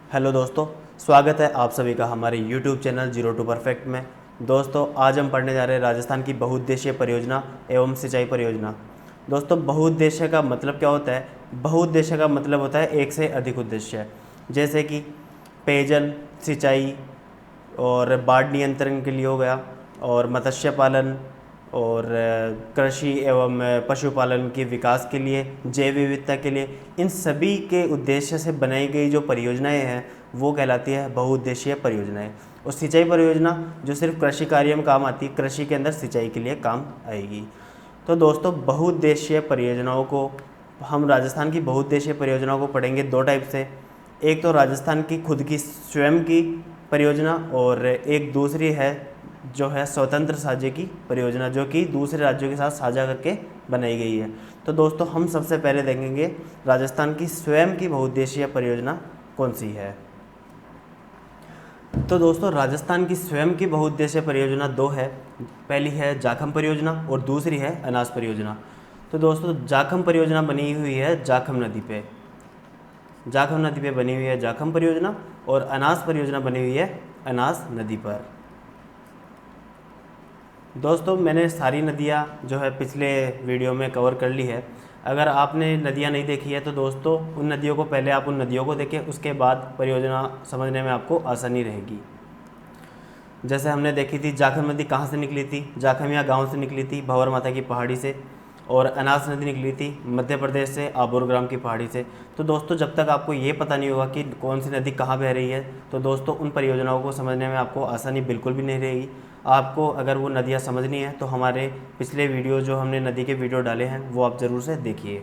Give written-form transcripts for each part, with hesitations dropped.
Hello दोस्तों, स्वागत है आप सभी का हमारे YouTube channel zero to perfect में। दोस्तों, आज हम पढ़ने जा रहे हैं राजस्थान की बहुउद्देशीय परियोजना एवं सिंचाई परियोजना। दोस्तों, बहुउद्देश्य का मतलब क्या होता है? बहुउद्देश्य का मतलब होता है एक से अधिक उद्देश्य, जैसे कि पेयजल, सिंचाई और बाढ़ नियंत्रण के लिए हो गया, और मत्स्य पालन और कृषि एवं पशुपालन के विकास के लिए, जैव विविधता के लिए। इन सभी के उद्देश्य से बनाई गई जो परियोजनाएं हैं वो कहलाती है बहुउद्देशीय परियोजनाएं। और सिंचाई परियोजना जो सिर्फ कृषि कार्य में काम आती है, कृषि के अंदर सिंचाई के लिए काम आएगी। तो दोस्तों, बहुउद्देशीय परियोजनाओं को हम राजस्थान की बहुउद्देशीय परियोजनाओं को पढ़ेंगे दो टाइप से। एक तो राजस्थान की खुद की स्वयं की परियोजना, और एक दूसरी है जो है स्वतंत्र साझे की परियोजना, जो कि दूसरे राज्यों के साथ साझा करके बनाई गई है। तो दोस्तों, हम सबसे पहले देखेंगे राजस्थान की स्वयं की बहुउद्देशीय परियोजना कौन सी है। तो दोस्तों, राजस्थान की स्वयं की बहुउद्देशीय परियोजना दो है। पहली है जाखम परियोजना और दूसरी है अनास परियोजना। तो दोस्तों, जाखम परियोजना बनी हुई है जाखम नदी पे, जाखम नदी पे बनी हुई है जाखम परियोजना, और अनास परियोजना बनी हुई है अनास नदी पर। दोस्तों, मैंने सारी नदियाँ जो है पिछले वीडियो में कवर कर ली है। अगर आपने नदियाँ नहीं देखी है तो दोस्तों उन नदियों को पहले आप उन नदियों को देखें, उसके बाद परियोजना समझने में आपको आसानी रहेगी। जैसे हमने देखी थी जाखम नदी कहाँ से निकली थी, जाखमिया गांव से निकली थी, भंवर माता की पहाड़ी से। और अनास नदी निकली थी मध्य प्रदेश से, आबोर ग्राम की पहाड़ी से। तो दोस्तों, जब तक आपको ये पता नहीं होगा कि कौन सी नदी कहाँ बह रही है, तो दोस्तों उन परियोजनाओं को समझने में आपको आसानी बिल्कुल भी नहीं रहेगी। आपको अगर वो नदियाँ समझनी है तो हमारे पिछले वीडियो जो हमने नदी के वीडियो डाले हैं वो आप ज़रूर से देखिए।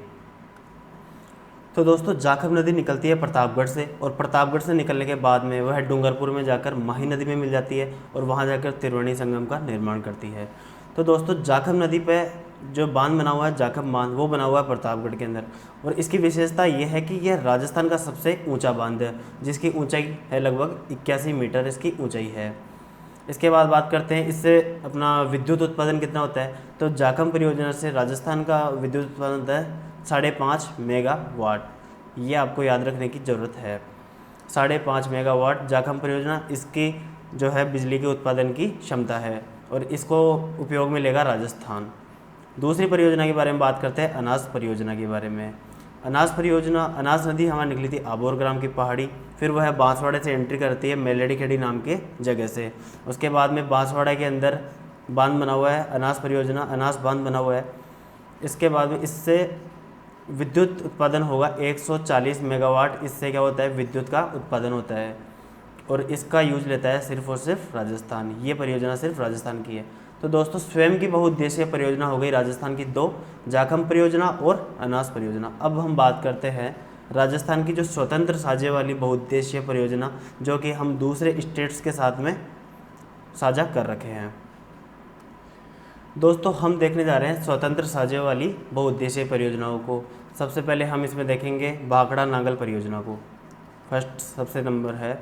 तो दोस्तों, जाखम नदी निकलती है प्रतापगढ़ से, और प्रतापगढ़ से निकलने के बाद में वह डूंगरपुर में जाकर माही नदी में मिल जाती है, और वहाँ जाकर त्रिवेणी संगम का निर्माण करती है। तो दोस्तों, जाखम नदी पे जो बांध बना हुआ है, जाखम बांध, वो बना हुआ है प्रतापगढ़ के अंदर। और इसकी विशेषता ये है कि यह राजस्थान का सबसे ऊंचा बांध है, जिसकी ऊंचाई है लगभग 81 मीटर इसकी ऊंचाई है। इसके बाद बात करते हैं इससे अपना विद्युत उत्पादन कितना होता है। तो जाखम परियोजना से राजस्थान का विद्युत उत्पादन होता है 5.5 मेगावाट। ये आपको याद रखने की ज़रूरत है, 5.5 मेगावाट जाखम परियोजना इसकी जो है बिजली के उत्पादन की क्षमता है, और इसको उपयोग में लेगा राजस्थान। दूसरी परियोजना के बारे में बात करते हैं अनास परियोजना के बारे में। अनास परियोजना, अनास नदी हमारी निकली थी आबोर ग्राम की पहाड़ी, फिर वह बांसवाड़े से एंट्री करती है मेलेडी खेड़ी नाम के जगह से। उसके बाद में बांसवाड़ा के अंदर बांध बना हुआ है अनास परियोजना, अनास बांध बना हुआ है। इसके बाद में इससे विद्युत उत्पादन होगा 140 मेगावाट। इससे क्या होता है, विद्युत का उत्पादन होता है, और इसका यूज लेता है सिर्फ और सिर्फ राजस्थान। ये परियोजना सिर्फ राजस्थान की है। तो दोस्तों, स्वयं की बहुउद्देशीय परियोजना हो गई राजस्थान की दो, जाखम परियोजना और अनास परियोजना। अब हम बात करते हैं राजस्थान की जो स्वतंत्र साझे वाली बहुउद्देशीय परियोजना, जो कि हम दूसरे स्टेट्स के साथ में साझा कर रखे हैं। दोस्तों, हम देखने जा रहे हैं स्वतंत्र साझे वाली बहुउद्देशीय परियोजनाओं को। सबसे पहले हम इसमें देखेंगे भाखड़ा नांगल परियोजना को। फर्स्ट सबसे नंबर है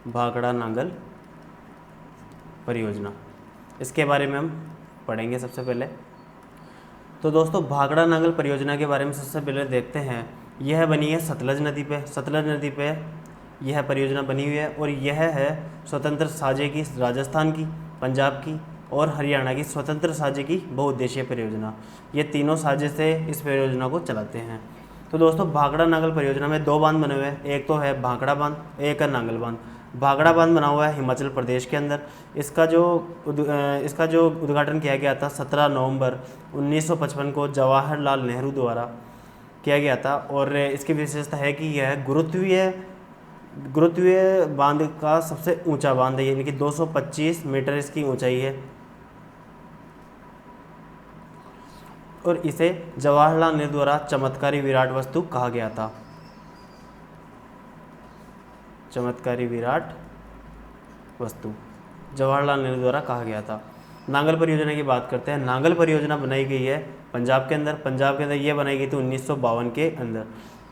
भाखड़ा नांगल परियोजना, इसके बारे में हम पढ़ेंगे सबसे पहले। तो दोस्तों, भाखड़ा नांगल परियोजना के बारे में सबसे पहले देखते हैं। यह बनी है सतलज नदी पे, सतलज नदी पे यह परियोजना बनी हुई है, और यह है स्वतंत्र साझे की राजस्थान की, पंजाब की और हरियाणा की स्वतंत्र साझे की बहुउद्देशीय परियोजना। ये तीनों साझे से इस परियोजना को चलाते हैं। तो दोस्तों, भाखड़ा नांगल परियोजना में दो बांध बने हुए हैं, एक तो है भाखड़ा बांध, एक है नांगल बांध। भाखड़ा बांध बना हुआ है हिमाचल प्रदेश के अंदर। इसका जो उद्घाटन किया गया था 17 नवंबर 1955 को जवाहरलाल नेहरू द्वारा किया गया था, और इसकी विशेषता है कि यह गुरुत्वीय बांध का सबसे ऊंचा बांध है, यानी कि 225 मीटर इसकी ऊंचाई है, और इसे जवाहरलाल नेहरू द्वारा चमत्कारी विराट वस्तु कहा गया था। चमत्कारी विराट वस्तु जवाहरलाल नेहरू द्वारा कहा गया था। नांगल परियोजना की बात करते हैं। नांगल परियोजना बनाई गई है पंजाब के अंदर ये बनाई गई थी 1952 के अंदर।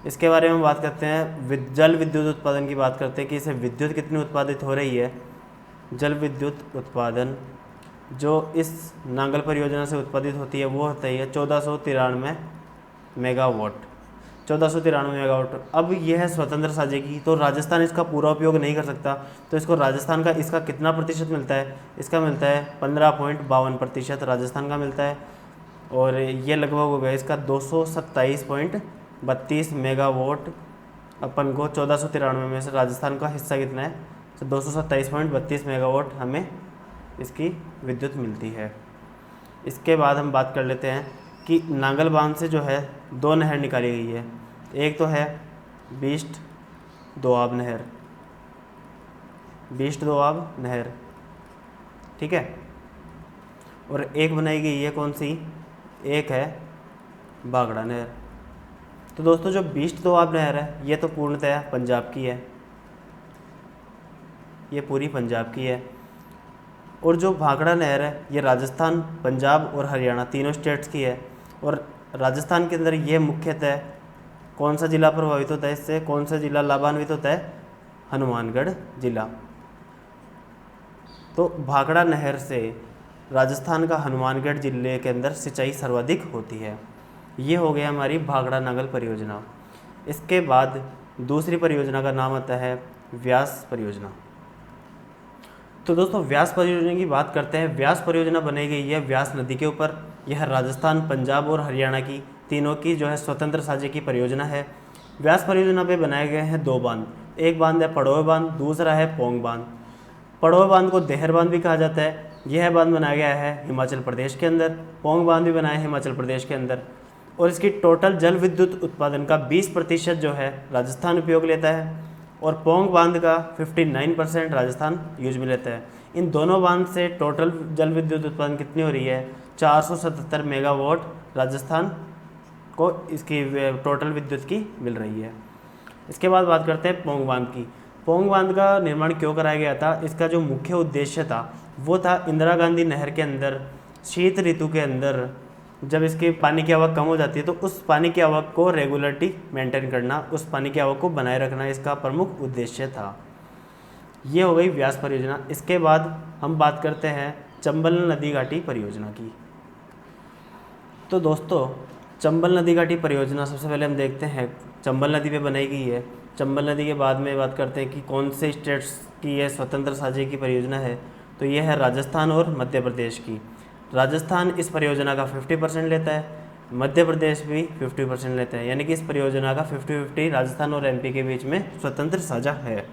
इसके बारे में बात करते हैं। जल विद्युत उत्पादन की बात करते हैं कि इसे विद्युत कितनी उत्पादित हो रही है। जल विद्युत उत्पादन जो इस नांगल परियोजना से उत्पादित होती है वो होती है 1493 मेगावाट। 1493 मेगावाट। अब यह है स्वतंत्र साझे की, तो राजस्थान इसका पूरा उपयोग नहीं कर सकता, तो इसको राजस्थान का इसका कितना प्रतिशत मिलता है, इसका मिलता है 15.52% राजस्थान का मिलता है। और ये लगभग हो गया इसका 227.32 मेगावाट अपन को 1493 में से राजस्थान का हिस्सा कितना है, तो 227.32 मेगावाट हमें इसकी विद्युत मिलती है। इसके बाद हम बात कर लेते हैं कि नांगल बांध से जो है 2 नहर निकाली गई है। एक तो है बीस्ट दोआब नहर, बीस्ट दोआब नहर, ठीक है। और एक बनाई गई है कौन सी, एक है भाखड़ा नहर। तो दोस्तों जो बीस्ट दोआब नहर है ये तो पूर्णतः पंजाब की है, ये पूरी पंजाब की है। और जो भाखड़ा नहर है ये राजस्थान, पंजाब और हरियाणा तीनों स्टेट्स की है। और राजस्थान के अंदर ये मुख्यतः कौन सा ज़िला प्रभावित होता है इससे, कौन सा ज़िला लाभान्वित होता है, हनुमानगढ़ ज़िला। तो भाखड़ा नहर से राजस्थान का हनुमानगढ़ ज़िले के अंदर सिंचाई सर्वाधिक होती है। ये हो गया हमारी भाखड़ा नांगल परियोजना। इसके बाद दूसरी परियोजना का नाम आता है व्यास परियोजना। तो दोस्तों व्यास परियोजना की बात करते हैं। व्यास परियोजना बनाई गई है व्यास नदी के ऊपर। यह राजस्थान, पंजाब और हरियाणा की तीनों की जो है स्वतंत्र साझे की परियोजना है। व्यास परियोजना पे बनाए गए हैं 2 बांध। एक बांध है पड़ोए बांध, दूसरा है पोंग बांध। पड़ोए बांध को देहर बांध भी कहा जाता है। यह बांध बनाया गया है हिमाचल प्रदेश के अंदर। पोंग बांध भी बनाया है हिमाचल प्रदेश के अंदर। और इसकी टोटल जल विद्युत उत्पादन का 20% जो है राजस्थान उपयोग लेता है, और पोंग बांध का 59% राजस्थान यूज में लेता है। इन दोनों बांध से टोटल जल विद्युत उत्पादन कितनी हो रही है, 477 मेगावाट राजस्थान को इसकी टोटल विद्युत की मिल रही है। इसके बाद बात करते हैं पोंग बांध की। पोंग बांध का निर्माण क्यों कराया गया था, इसका जो मुख्य उद्देश्य था वो था इंदिरा गांधी नहर के अंदर शीत ऋतु के अंदर जब इसके पानी की आवक कम हो जाती है तो उस पानी की आवक को रेगुलरिटी मेंटेन करना, उस पानी की आवक को बनाए रखना इसका प्रमुख उद्देश्य था। ये हो गई व्यास परियोजना। इसके बाद हम बात करते हैं चंबल नदी घाटी परियोजना की। तो दोस्तों चंबल नदी घाटी परियोजना सबसे पहले हम देखते हैं चंबल नदी पे बनाई गई है। चंबल नदी के बाद में बात करते हैं कि कौन से स्टेट्स की यह स्वतंत्र साझे की परियोजना है। तो यह है राजस्थान और मध्य प्रदेश की। राजस्थान इस परियोजना का 50% लेता है, मध्य प्रदेश भी 50% लेते हैं, यानी कि इस परियोजना का 50-50 राजस्थान और एमपी के बीच में स्वतंत्र साझा है।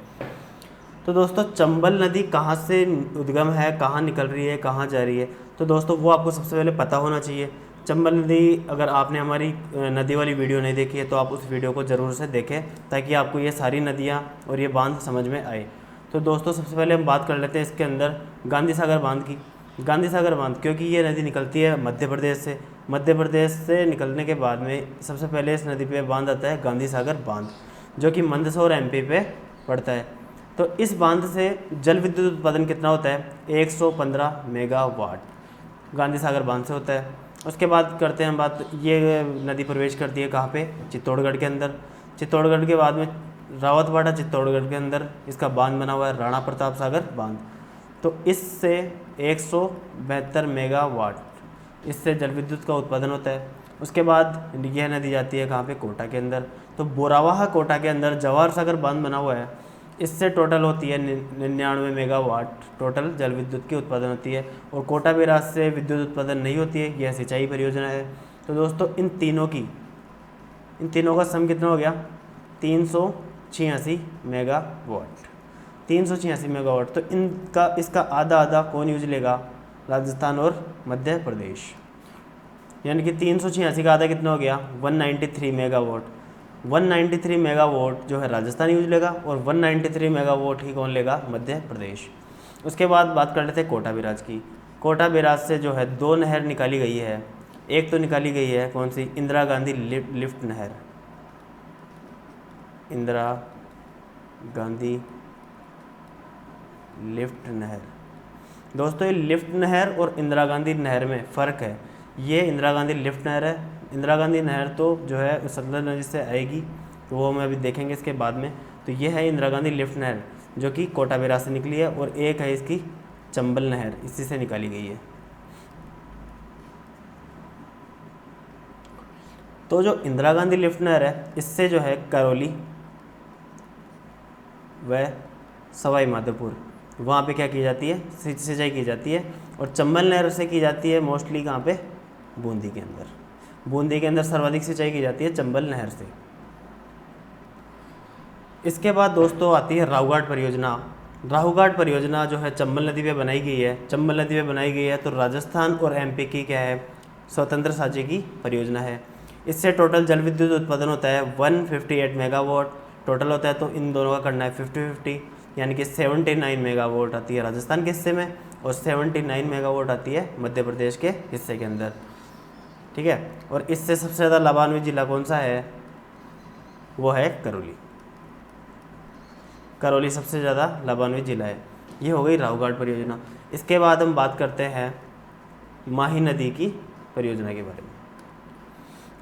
तो दोस्तों चंबल नदी कहाँ से उद्गम है, कहाँ निकल रही है, कहाँ जा रही है, तो दोस्तों वो आपको सबसे पहले पता होना चाहिए। चंबल नदी, अगर आपने हमारी नदी वाली वीडियो नहीं देखी है तो आप उस वीडियो को ज़रूर से देखें ताकि आपको ये सारी नदियाँ और ये बांध समझ में आए। तो दोस्तों सबसे पहले हम बात कर लेते हैं इसके अंदर गांधी सागर बांध की। गांधी सागर बांध, क्योंकि ये नदी निकलती है मध्य प्रदेश से, मध्य प्रदेश से निकलने के बाद में सबसे पहले इस नदी पे बांध आता है गांधी सागर बांध, जो कि मंदसौर एमपी पे पड़ता है। तो इस बांध से जल विद्युत उत्पादन कितना होता है, 115 मेगावाट गांधी सागर बांध से होता है। उसके बाद करते हैं हम बात, ये नदी प्रवेश करती है कहाँ पे, चित्तौड़गढ़ के अंदर। चित्तौड़गढ़ के बाद में रावतबाड़ा चित्तौड़गढ़ के अंदर इसका बांध बना हुआ है राणा प्रताप सागर बांध। तो इससे 172 मेगावाट इससे जल विद्युत का उत्पादन होता है। उसके बाद यह नदी जाती है कहाँ पे, कोटा के अंदर। तो बोरावाहा कोटा के अंदर जवाहर सागर बांध बना हुआ है, इससे टोटल होती है 99 मेगावाट टोटल जल विद्युत की उत्पादन होती है। और कोटा बैराज से विद्युत उत्पादन नहीं होती है, यह सिंचाई परियोजना है। तो दोस्तों इन तीनों का सम कितना हो गया, 386 मेगावाट, 386 मेगावाट। तो इसका आधा आधा कौन यूज लेगा, राजस्थान और मध्य प्रदेश। यानी कि 386 का आधा कितना हो गया, 193 मेगावाट। 193 मेगावाट जो है राजस्थान यूज लेगा और 193 मेगावाट ही कौन लेगा, मध्य प्रदेश। उसके बाद बात कर लेते हैं कोटा बैराज की। कोटा बैराज से जो है 2 नहर निकाली गई है। एक तो निकाली गई है कौन सी, इंदिरा गांधी लिफ्ट नहर, इंदिरा गांधी लिफ्ट नहर। दोस्तों ये लिफ्ट नहर और इंदिरा गांधी नहर में फ़र्क है। ये इंदिरा गांधी लिफ्ट नहर है, इंदिरा गांधी नहर तो जो है सतलज नदी से आएगी, तो वो हम अभी देखेंगे इसके बाद में। तो ये है इंदिरा गांधी लिफ्ट नहर जो कि कोटा बैराज से निकली है, और एक है इसकी चंबल नहर, इसी से निकाली गई है। तो जो इंदिरा गांधी लिफ्ट नहर है, इससे जो है करौली व सवाई माधोपुर वहाँ पे क्या की जाती है, सिंचाई की जाती है। और चंबल नहर से की जाती है मोस्टली कहाँ पे, बूंदी के अंदर। बूंदी के अंदर सर्वाधिक सिंचाई की जाती है चंबल नहर से। इसके बाद दोस्तों आती है राहूघाट परियोजना। राहूघाट परियोजना जो है चंबल नदी पे बनाई गई है। चंबल नदी पे बनाई गई है तो राजस्थान और एमपी की क्या है, स्वतंत्र साझे की परियोजना है। इससे टोटल जल विद्युत उत्पादन होता है 158 मेगावाट टोटल होता है। तो इन दोनों का करना है 50-50, यानी कि 79 मेगावाट आती है राजस्थान के हिस्से में और 79 मेगावाट आती है मध्य प्रदेश के हिस्से के अंदर, ठीक है। और इससे सबसे ज़्यादा लाभान्वित जिला कौन सा है, वो है करौली। करौली सबसे ज़्यादा लाभान्वित जिला है। ये हो गई राहूघाट परियोजना। इसके बाद हम बात करते हैं माही नदी की परियोजना के बारे में।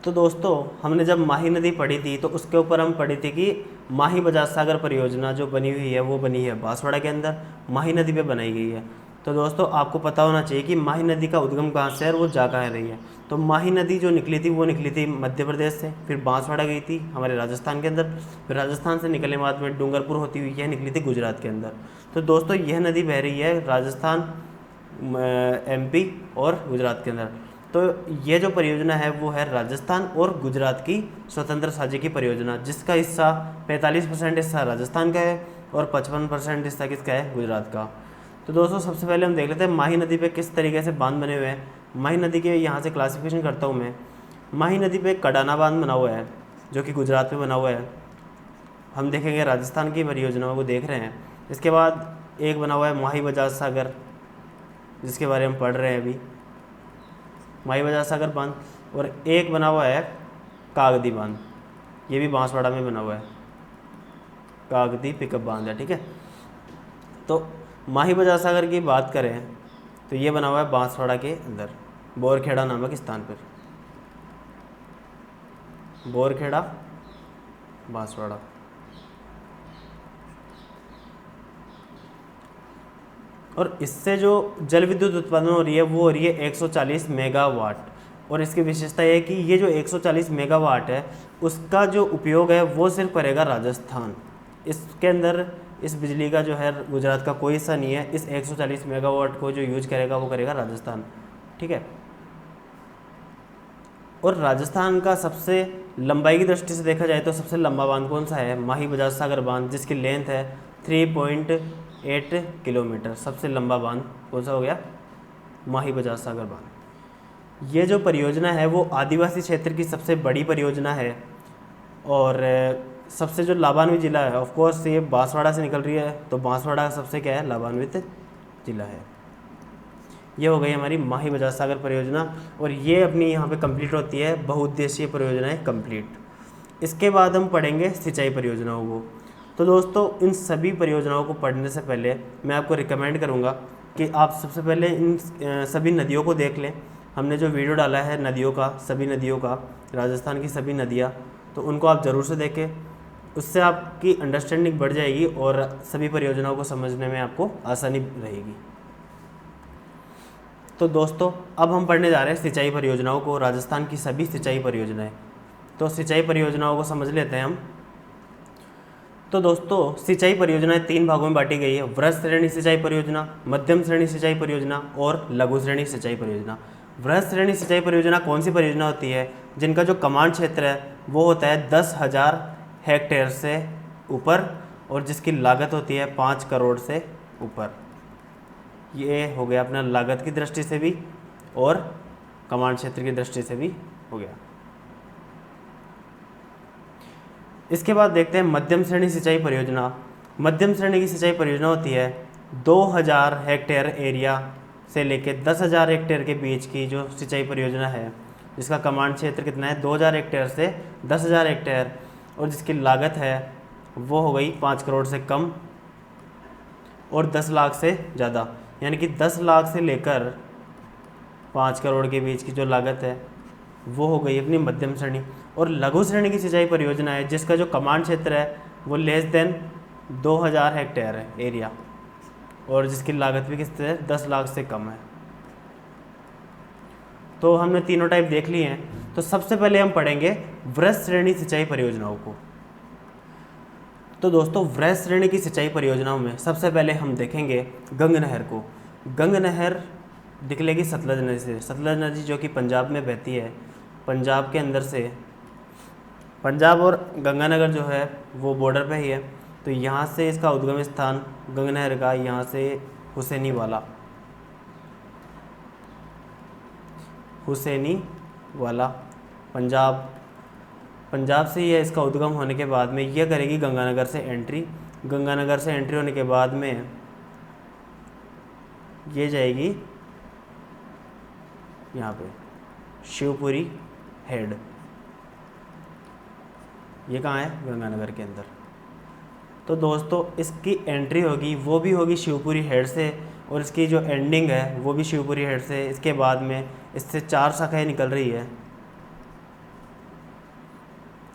तो दोस्तों हमने जब माही नदी पढ़ी थी तो उसके ऊपर हम पढ़ी थी कि माही बजाज सागर परियोजना जो बनी हुई है वो बनी है बांसवाड़ा के अंदर, माही नदी पे बनाई गई है। तो दोस्तों आपको पता होना चाहिए कि माही नदी का उद्गम कहाँ से है और वो जा कहाँ रही है। तो माही नदी जो निकली थी वो निकली थी मध्य प्रदेश से, फिर बांसवाड़ा गई थी हमारे राजस्थान के अंदर, फिर राजस्थान से निकलने के बाद में डूंगरपुर होती हुई यह निकली थी गुजरात के अंदर। तो दोस्तों यह नदी बह रही है राजस्थान, एमपी और गुजरात के अंदर। तो ये जो परियोजना है वो है राजस्थान और गुजरात की स्वतंत्र साझे की परियोजना, जिसका हिस्सा 45% हिस्सा राजस्थान का है और 55% हिस्सा किसका है, गुजरात का। तो दोस्तों सबसे पहले हम देख लेते हैं माही नदी पे किस तरीके से बांध बने हुए हैं। माही नदी के यहाँ से क्लासिफिकेशन करता हूँ मैं। माही नदी पे कडाना बांध बना हुआ है जो कि गुजरात में बना हुआ है। हम देखेंगे राजस्थान की परियोजनाओं को देख रहे हैं। इसके बाद एक बना हुआ है माही बजाज सागर, जिसके बारे में पढ़ रहे हैं अभी, माही बजाज सागर बांध। और एक बना हुआ है कागदी बांध, ये भी बांसवाड़ा में बना हुआ है, कागदी पिकअप बांध है, ठीक है। तो माही बजाज सागर की बात करें तो ये बना हुआ है बांसवाड़ा के अंदर, बोरखेड़ा नामक स्थान पर, बोरखेड़ा बांसवाड़ा। और इससे जो जल विद्युत उत्पादन हो रही है वो हो रही है 140 मेगावाट। और इसकी विशेषता ये है कि ये जो 140 मेगावाट है उसका जो उपयोग है वो सिर्फ करेगा राजस्थान। इसके अंदर इस बिजली का जो है गुजरात का कोई हिस्सा नहीं है। इस 140 मेगावाट को जो यूज करेगा वो करेगा राजस्थान, ठीक है। और राजस्थान का सबसे लंबाई की दृष्टि से देखा जाए तो सबसे लंबा बांध कौन सा है, माही बजाज सागर बांध, जिसकी लेंथ है 3.8 किलोमीटर। सबसे लंबा बांध कौन सा हो गया, माही बजाज सागर बांध। ये जो परियोजना है वो आदिवासी क्षेत्र की सबसे बड़ी परियोजना है और सबसे जो लाभान्वित जिला है, ऑफ कोर्स ये बांसवाड़ा से निकल रही है तो बांसवाड़ा सबसे क्या है, लाभान्वित जिला है। ये हो गई हमारी माही बजाज सागर परियोजना और ये अपनी यहाँ पे कंप्लीट होती है बहुउद्देशीय परियोजनाएं कंप्लीट। इसके बाद हम पढ़ेंगे सिंचाई परियोजनाओं को। तो दोस्तों इन सभी परियोजनाओं को पढ़ने से पहले मैं आपको रिकमेंड करूँगा कि आप सबसे पहले इन सभी नदियों को देख लें। हमने जो वीडियो डाला है नदियों का, सभी नदियों का, राजस्थान की सभी नदियाँ, तो उनको आप ज़रूर से देखें। उससे आपकी अंडरस्टैंडिंग बढ़ जाएगी और सभी परियोजनाओं को समझने में आपको आसानी रहेगी। तो दोस्तों अब हम पढ़ने जा रहे हैं सिंचाई परियोजनाओं को, राजस्थान की सभी सिंचाई परियोजनाएं। तो सिंचाई परियोजनाओं को समझ लेते हैं हम। तो दोस्तों सिंचाई परियोजनाएं 3 भागों में बांटी गई है, वृहद श्रेणी सिंचाई परियोजना, मध्यम श्रेणी सिंचाई परियोजना और लघु श्रेणी सिंचाई परियोजना। वृहद श्रेणी सिंचाई परियोजना कौन सी परियोजना होती है, जिनका जो कमांड क्षेत्र है वो होता है 10,000 हेक्टेयर से ऊपर और जिसकी लागत होती है 5 करोड़ से ऊपर। ये हो गया अपना लागत की दृष्टि से भी और कमांड क्षेत्र की दृष्टि से भी हो गया। इसके बाद देखते हैं मध्यम श्रेणी सिंचाई परियोजना। मध्यम श्रेणी की सिंचाई परियोजना होती है 2000 हेक्टेयर एरिया से लेकर 10,000 हेक्टेयर के बीच की जो सिंचाई परियोजना है, जिसका कमांड क्षेत्र कितना है 2000 हेक्टेयर से 10,000 हेक्टेयर और जिसकी लागत है वो हो गई 5 करोड़ से कम और 10 लाख से ज़्यादा, यानी कि 10 लाख से लेकर 5 करोड़ के बीच की जो लागत है वो हो गई अपनी मध्यम श्रेणी। और लघु श्रेणी की सिंचाई परियोजना है जिसका जो कमांड क्षेत्र है वो लेस देन 2000 हेक्टेयर है एरिया और जिसकी लागत भी किस तरह 10 लाख से कम है। तो हमने तीनों टाइप देख लिए हैं। तो सबसे पहले हम पढ़ेंगे वृहद श्रेणी सिंचाई परियोजनाओं को। तो दोस्तों वृहद श्रेणी की सिंचाई परियोजनाओं में सबसे पहले हम देखेंगे गंग नहर को। गंग नहर निकलेगी सतलज नदी से। सतलज नदी जो कि पंजाब में बहती है, पंजाब के अंदर से, पंजाब और गंगानगर जो है वो बॉर्डर पे ही है। तो यहाँ से इसका उद्गम स्थान गंग नहर का यहाँ से हुसैनी वाला पंजाब से यह इसका उद्गम होने के बाद में यह करेगी गंगानगर से एंट्री। गंगानगर से एंट्री होने के बाद में ये जाएगी यहाँ पे शिवपुरी हेड। ये कहाँ है? गंगानगर के अंदर। तो दोस्तों इसकी एंट्री होगी वो भी होगी शिवपुरी हेड से, और इसकी जो एंडिंग है वो भी शिवपुरी हेड से। इसके बाद में इससे 4 शाखाएं निकल रही है,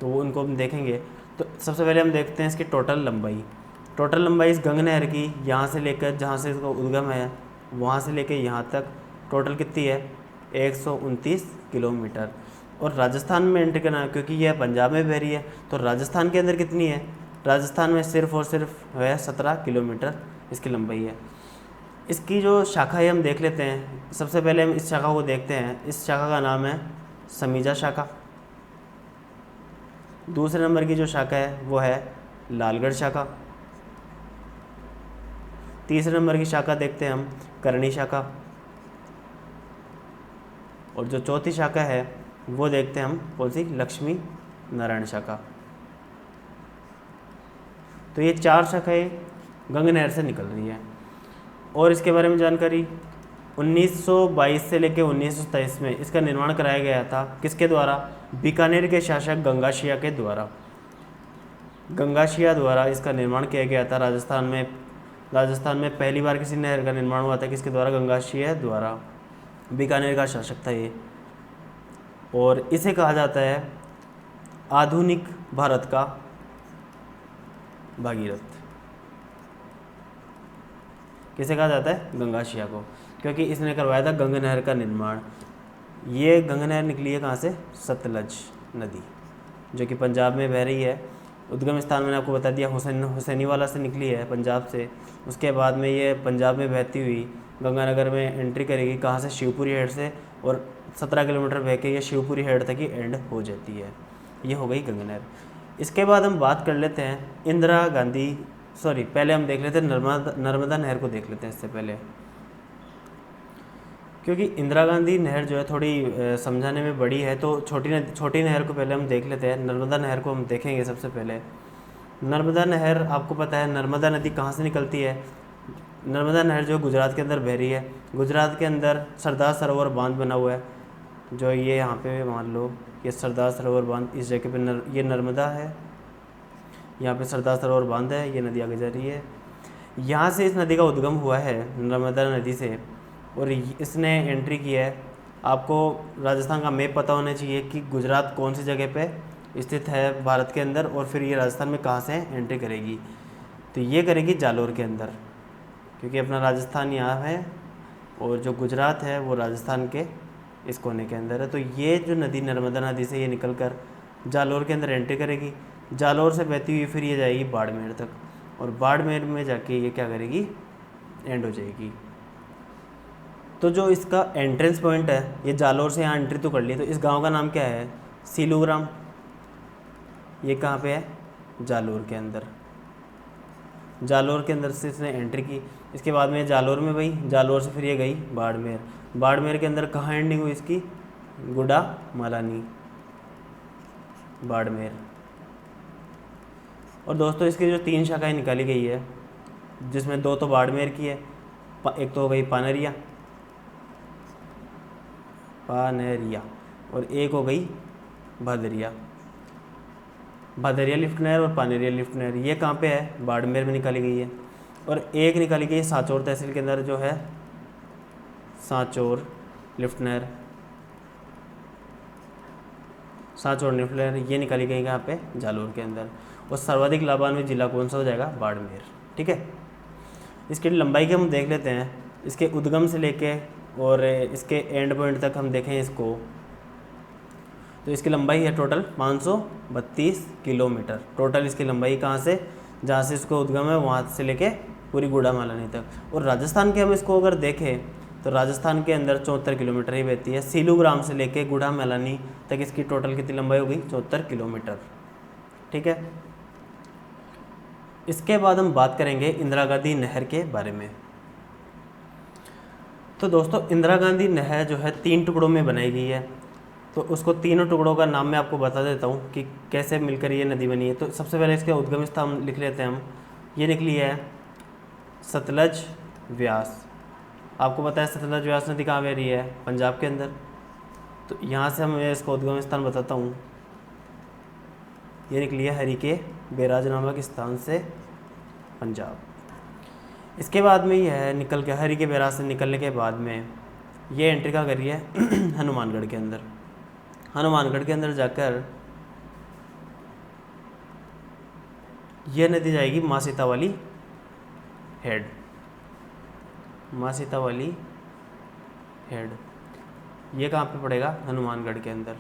तो वो उनको हम देखेंगे। तो सबसे पहले हम देखते हैं इसकी टोटल लंबाई इस गंग नहर की, यहाँ से लेकर जहाँ से इसका उद्गम है वहाँ से लेकर यहाँ तक टोटल कितनी है? 129 किलोमीटर। और राजस्थान में एंट्री करना है क्योंकि यह पंजाब में बह रही है, तो राजस्थान के अंदर कितनी है? राजस्थान में सिर्फ और सिर्फ है 17 किलोमीटर इसकी लंबाई है। इसकी जो शाखा है हम देख लेते हैं। सबसे पहले हम इस शाखा को देखते हैं। इस शाखा का नाम है समीजा शाखा। दूसरे नंबर की जो शाखा है वो है लालगढ़ शाखा। तीसरे नंबर की शाखा देखते हैं हम करणी शाखा। और जो चौथी शाखा है वो देखते हैं हम कौन सी? लक्ष्मी नारायण शाखा। तो ये 4 शाखाएं गंग नहर से निकल रही है। और इसके बारे में जानकारी 1922 से लेकर 1927 में इसका निर्माण कराया गया था। किसके द्वारा? बीकानेर के शासक गंगाशिया के द्वारा। गंगाशिया द्वारा इसका निर्माण किया गया था। राजस्थान में पहली बार किसी नहर का निर्माण हुआ था। किसके द्वारा? गंगाशिया द्वारा। बीकानेर का शासक था ये। और इसे कहा जाता है आधुनिक भारत का भागीरथ। किसे कहा जाता है? गंगाशिया को, क्योंकि इसने करवाया था गंग नहर का निर्माण। ये गंग नहर निकली है कहाँ से? सतलज नदी, जो कि पंजाब में बह रही है। उद्गम स्थान मैंने आपको बता दिया हुसैनी वाला से निकली है पंजाब से। उसके बाद में ये पंजाब में बहती हुई गंगानगर में एंट्री करेगी। कहाँ से? शिवपुरी हेड से। और 17 किलोमीटर बह के ये शिवपुरी हेड तक ही एंड हो जाती है। ये हो गई गंग नहर। इसके बाद हम बात कर लेते हैं पहले हम देख लेते हैं नर्मदा नहर को देख लेते हैं इससे पहले, क्योंकि इंदिरा गांधी नहर जो है थोड़ी समझाने में बड़ी है। तो छोटी नहर को पहले हम देख लेते हैं। नर्मदा नहर को हम देखेंगे सबसे पहले। नर्मदा नहर आपको पता है नर्मदा नदी कहाँ से निकलती है? नर्मदा नहर जो गुजरात के अंदर बह रही है। गुजरात के अंदर सरदार सरोवर बांध बना हुआ है, जो ये यहाँ पे मान लो ये सरदार सरोवर बांध, इस जगह पे ये नर्मदा है, यहाँ पे सरदार सरोवर बांध है, ये नदी आगे जा रही है। यहाँ से इस नदी का उद्गम हुआ है नर्मदा नदी से, और इसने एंट्री की है। आपको राजस्थान का मैप पता होना चाहिए कि गुजरात कौन सी जगह पे स्थित है भारत के अंदर, और फिर ये राजस्थान में कहाँ से एंट्री करेगी। तो ये करेगी जालोर के अंदर, क्योंकि अपना राजस्थान यहाँ है और जो गुजरात है वो राजस्थान के इस कोने के अंदर है। तो ये जो नदी नर्मदा नदी से ये निकल कर जालोर के अंदर एंट्री करेगी। जालोर से बहती हुई फिर ये जाएगी बाड़मेर तक, और बाड़मेर में जाके ये क्या करेगी? एंड हो जाएगी। तो जो इसका एंट्रेंस पॉइंट है, ये जालोर से यहाँ एंट्री तो कर ली। तो इस गांव का नाम क्या है? सीलूग्राम। ये कहाँ पे है? जालोर के अंदर। जालोर के अंदर से इसने एंट्री की। इसके बाद में जालोर में गई, जालोर से फिर ये गई बाड़मेर। बाड़मेर के अंदर कहाँ एंडिंग हुई इसकी? गुडा मालानी, बाड़मेर। और दोस्तों इसकी जो 3 शाखाएं निकाली गई है, जिसमें 2 तो बाड़मेर की है, एक तो हो गई पानेरिया, और एक हो गई भादरिया लिफ्ट नहर और पानेरिया लिफ्ट नहर। ये कहाँ पे है? बाड़मेर में निकाली गई है। और एक निकाली गई सांचौर तहसील के अंदर, जो है सांचौर लिफ्ट नहर। ये निकाली गई यहाँ पे जालोर के अंदर। और सर्वाधिक लाभान्वित जिला कौन सा हो जाएगा? बाड़मेर। ठीक है, इसकी लंबाई के हम देख लेते हैं। इसके उद्गम से लेके और इसके एंड पॉइंट तक हम देखें इसको, तो इसकी लंबाई है टोटल 532 किलोमीटर। टोटल इसकी लंबाई कहाँ से, जहाँ से इसको उद्गम है वहाँ से लेके पूरी गूढ़ा मैलानी तक। और राजस्थान के हम इसको अगर देखें तो राजस्थान के अंदर 74 किलोमीटर ही बहती है। सीलूग्राम से लेके गूढ़ा मैलानी तक इसकी टोटल कितनी लंबाई होगी, 74 किलोमीटर। ठीक है, इसके बाद हम बात करेंगे इंदिरा गांधी नहर के बारे में। तो दोस्तों इंदिरा गांधी नहर जो है 3 टुकड़ों में बनाई गई है। तो उसको तीनों टुकड़ों का नाम मैं आपको बता देता हूँ कि कैसे मिलकर ये नदी बनी है। तो सबसे पहले इसके उद्गम स्थान लिख लेते हैं हम। ये निकली है सतलज व्यास। आपको पता है सतलज व्यास नदी कहाँ बह रही है, पंजाब के अंदर। तो यहाँ से हम इसका उद्गम स्थान बताता हूँ। ये निकली है हरिके बैराज नामक स्थान से, पंजाब। इसके बाद में यह निकल के हरिके बैराज से निकलने के बाद में ये एंट्री कहाँ कर रही है हनुमानगढ़ के अंदर। हनुमानगढ़ के अंदर जाकर यह नदी जाएगी माँ सीतावाली हेड। माँ सीतावाली हेड ये कहाँ पे पड़ेगा, हनुमानगढ़ के अंदर।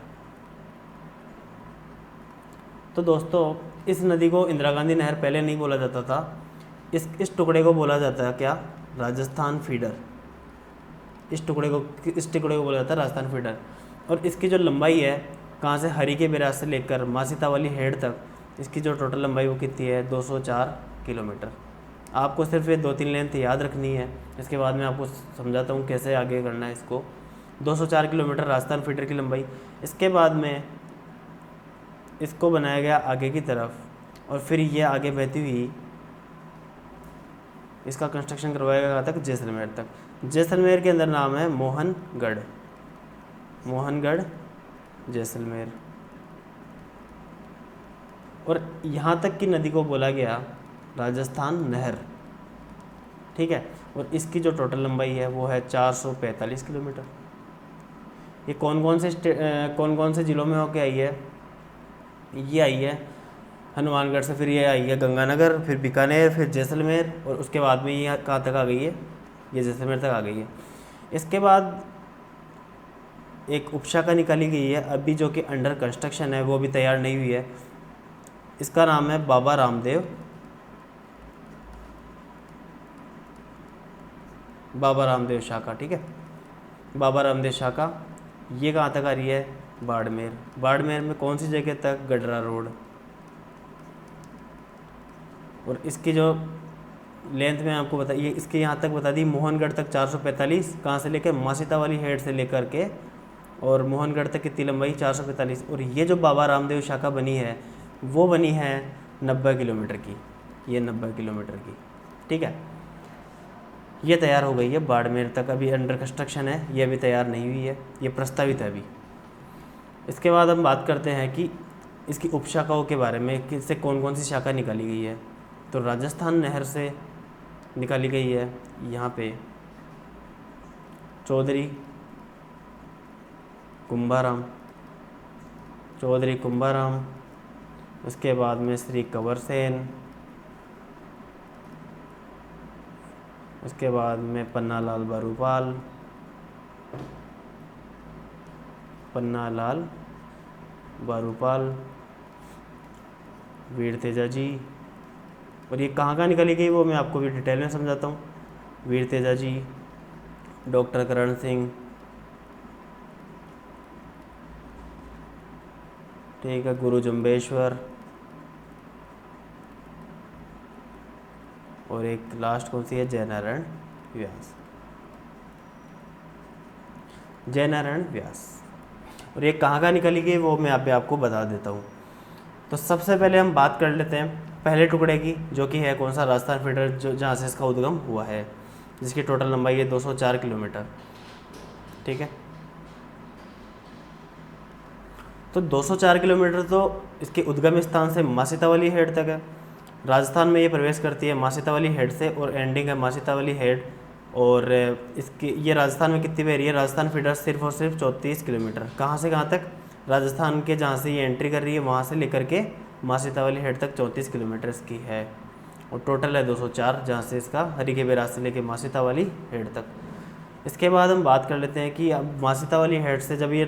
तो दोस्तों इस नदी को इंदिरा गांधी नहर पहले नहीं बोला जाता था। इस टुकड़े को बोला जाता है क्या, राजस्थान फीडर। इस टुकड़े को बोला जाता है राजस्थान फीडर। और इसकी जो लंबाई है कहाँ से, हरिके बैराज से लेकर माँ सीतावाली हेड तक, इसकी जो टोटल लंबाई वो कितनी है, 204 किलोमीटर। आपको सिर्फ ये 2-3 लेंथ याद रखनी है। इसके बाद मैं आपको समझाता हूँ कैसे आगे करना है इसको। 204 किलोमीटर राजस्थान फीडर की लंबाई। इसके बाद में इसको बनाया गया आगे की तरफ और फिर ये आगे बहती हुई इसका कंस्ट्रक्शन करवाया गया तक जैसलमेर तक। जैसलमेर के अंदर नाम है मोहनगढ़। मोहनगढ़ जैसलमेर। और यहाँ तक की नदी को बोला गया राजस्थान नहर। ठीक है, और इसकी जो टोटल लंबाई है वो है 445 किलोमीटर। ये कौन कौन से ज़िलों में होके आई है, ये आई है हनुमानगढ़ से, फिर ये आई है गंगानगर, फिर बीकानेर, फिर जैसलमेर, और उसके बाद में ये कहाँ तक आ गई है, ये जैसलमेर तक आ गई है। इसके बाद एक उपशाखा निकाली गई है अभी, जो कि अंडर कंस्ट्रक्शन है, वो भी तैयार नहीं हुई है। इसका नाम है बाबा रामदेव। बाबा रामदेव शाखा। ठीक है, बाबा रामदेव शाखा ये कहाँ तक आ रही है, बाड़मेर। बाड़मेर में कौन सी जगह तक, गडरा रोड। और इसकी जो लेंथ में आपको बताइए, इसके यहाँ तक बता दी, मोहनगढ़ तक 445, कहाँ से लेकर माँ सीतावाली हेड से लेकर के, और मोहनगढ़ तक कितनी लंबाई, 445। और ये जो बाबा रामदेव शाखा बनी है वो बनी है 90 किलोमीटर की। ये 90 किलोमीटर की। ठीक है, ये तैयार हो गई है बाड़मेर तक, अभी अंडर कंस्ट्रक्शन है, ये अभी तैयार नहीं हुई है, ये प्रस्तावित है अभी। इसके बाद हम बात करते हैं कि इसकी उपशाखाओं के बारे में, किससे कौन कौन सी शाखा निकाली गई है। तो राजस्थान नहर से निकाली गई है यहाँ पे चौधरी कुंभाराम, उसके बाद में श्री कंवर सेन, उसके बाद में पन्नालाल बारूपाल, वीर तेजा जी। और ये कहाँ निकाली गई वो मैं आपको भी डिटेल में समझाता हूँ। वीर तेजा जी, डॉक्टर करण सिंह, ठीक है, गुरु जम्बेश्वर, और एक लास्ट कौन सी है, जयनारायण व्यास। और ये कहाँ निकली गई वो मैं आपको बता देता हूँ। तो सबसे पहले हम बात कर लेते हैं पहले टुकड़े की, जो कि है कौन सा, राजस्थान फीडर, जो जहाँ से इसका उद्गम हुआ है, जिसकी टोटल लंबाई है 204 किलोमीटर। ठीक है, तो 204 किलोमीटर तो इसके उद्गम स्थान से माँ सीतावाली हेड तक है। राजस्थान में ये प्रवेश करती है माँ सीतावाली हेड से और एंडिंग है माँ सीतावाली हेड। और इसकी ये राजस्थान में कितनी बह रही है, राजस्थान फीडर सिर्फ और सिर्फ 34 किलोमीटर। कहाँ से कहाँ तक, राजस्थान के जहाँ से ये एंट्री कर रही है वहाँ से लेकर के माँ सीतावाली हेड तक 34 किलोमीटर की है। और टोटल है 204, जहाँ से इसका हरिके बैराज से लेकर माँ सीतावाली हेड तक। इसके बाद हम बात कर लेते हैं कि अब माँ सीतावाली हेड से जब ये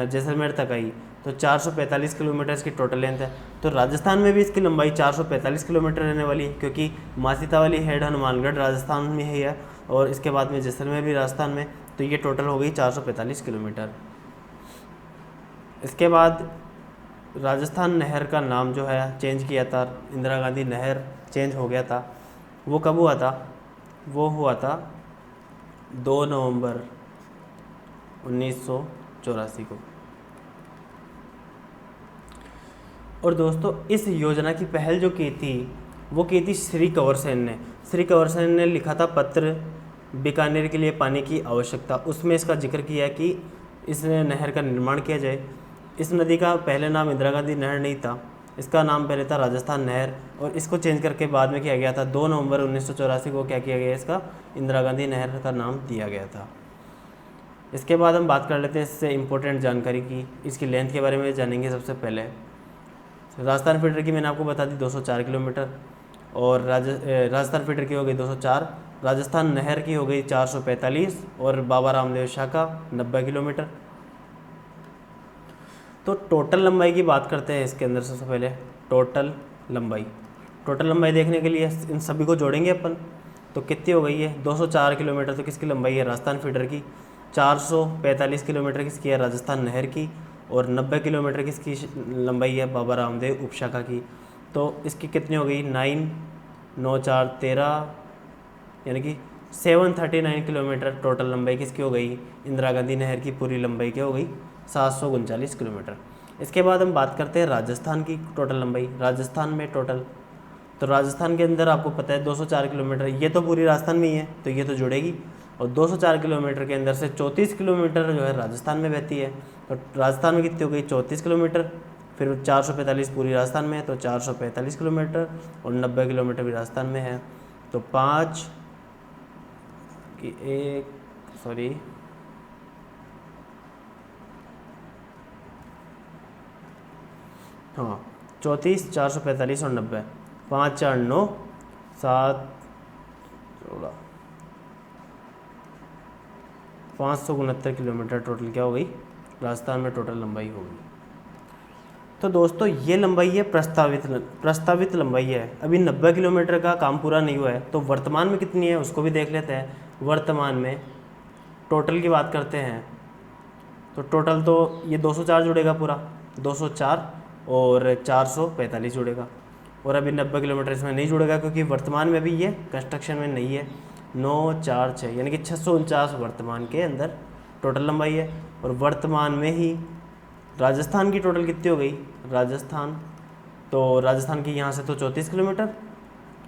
जैसलमेर तक आई तो 445 किलोमीटर इसकी टोटल लेंथ है। तो राजस्थान में भी इसकी लंबाई 445 किलोमीटर रहने वाली है, क्योंकि मासीता वाली हेड हनुमानगढ़ राजस्थान में ही है और इसके बाद में जैसलमेर भी राजस्थान में। तो ये टोटल हो गई 445 किलोमीटर। इसके बाद राजस्थान नहर का नाम जो है चेंज किया था, इंदिरा गांधी नहर चेंज हो गया था। वो कब हुआ था? वो हुआ था 2 नवंबर 1984 को। और दोस्तों इस योजना की पहल जो की थी वो की थी श्री कंवर सेन ने। श्री कंवर सेन ने लिखा था पत्र बीकानेर के लिए पानी की आवश्यकता। उसमें इसका जिक्र किया कि इस नहर का निर्माण किया जाए। इस नदी का पहले नाम इंदिरा गांधी नहर नहीं था, इसका नाम पहले था राजस्थान नहर, और इसको चेंज करके बाद में किया गया था 2 नवंबर 1984 को क्या किया गया, इसका इंदिरा गांधी नहर का नाम दिया गया था। इसके बाद हम बात कर लेते हैं इससे इम्पोर्टेंट जानकारी की, इसकी लेंथ के बारे में जानेंगे। सबसे पहले राजस्थान फीडर की मैंने आपको बता दी 204 किलोमीटर, और राजस्थान फीडर की हो गई 204, राजस्थान नहर की हो गई 445 और बाबा रामदेव शाखा 90 किलोमीटर। तो टोटल लंबाई की बात करते हैं इसके अंदर। सबसे पहले टोटल लंबाई देखने के लिए इन सभी को जोड़ेंगे अपन। तो कितनी हो गई है? 204 किलोमीटर तो किसकी लंबाई है? राजस्थान फीडर की। 445 किलोमीटर किसकी है? राजस्थान नहर की। और 90 किलोमीटर किसकी लंबाई है? बाबा रामदेव उपशाखा की। तो इसकी कितनी हो गई? 9 9 4 13, यानी कि 739 किलोमीटर टोटल लंबाई किसकी हो गई? इंदिरा गांधी नहर की पूरी लंबाई क्या हो गई? 739 किलोमीटर। इसके बाद हम बात करते हैं राजस्थान की टोटल लंबाई। राजस्थान में टोटल, तो राजस्थान के अंदर आपको पता है 204 किलोमीटर, ये तो पूरी राजस्थान में ही है तो ये तो जुड़ेगी। और 204 किलोमीटर के अंदर से 34 किलोमीटर जो है राजस्थान में बहती है। तो राजस्थान में कितनी हो गई? 34 किलोमीटर। फिर 445 पूरी राजस्थान में है तो 445 किलोमीटर, और 90 किलोमीटर भी राजस्थान में है। तो 5 की 34 445 और 90, 5 4 9 7 16 569 किलोमीटर टोटल क्या हो गई? राजस्थान में टोटल लंबाई हो गई। तो दोस्तों ये लंबाई है प्रस्तावित लंबाई है। अभी 90 किलोमीटर का काम पूरा नहीं हुआ है। तो वर्तमान में कितनी है उसको भी देख लेते हैं। वर्तमान में टोटल की बात करते हैं तो टोटल तो ये 204 जुड़ेगा पूरा, 204 और 445 जुड़ेगा। और अभी 90 किलोमीटर इसमें नहीं जुड़ेगा क्योंकि वर्तमान में भी ये कंस्ट्रक्शन में नहीं है। 9 4 6 यानी कि 649 वर्तमान के अंदर टोटल लंबाई है। और वर्तमान में ही राजस्थान की टोटल कितनी हो गई? राजस्थान की यहाँ से तो 34 किलोमीटर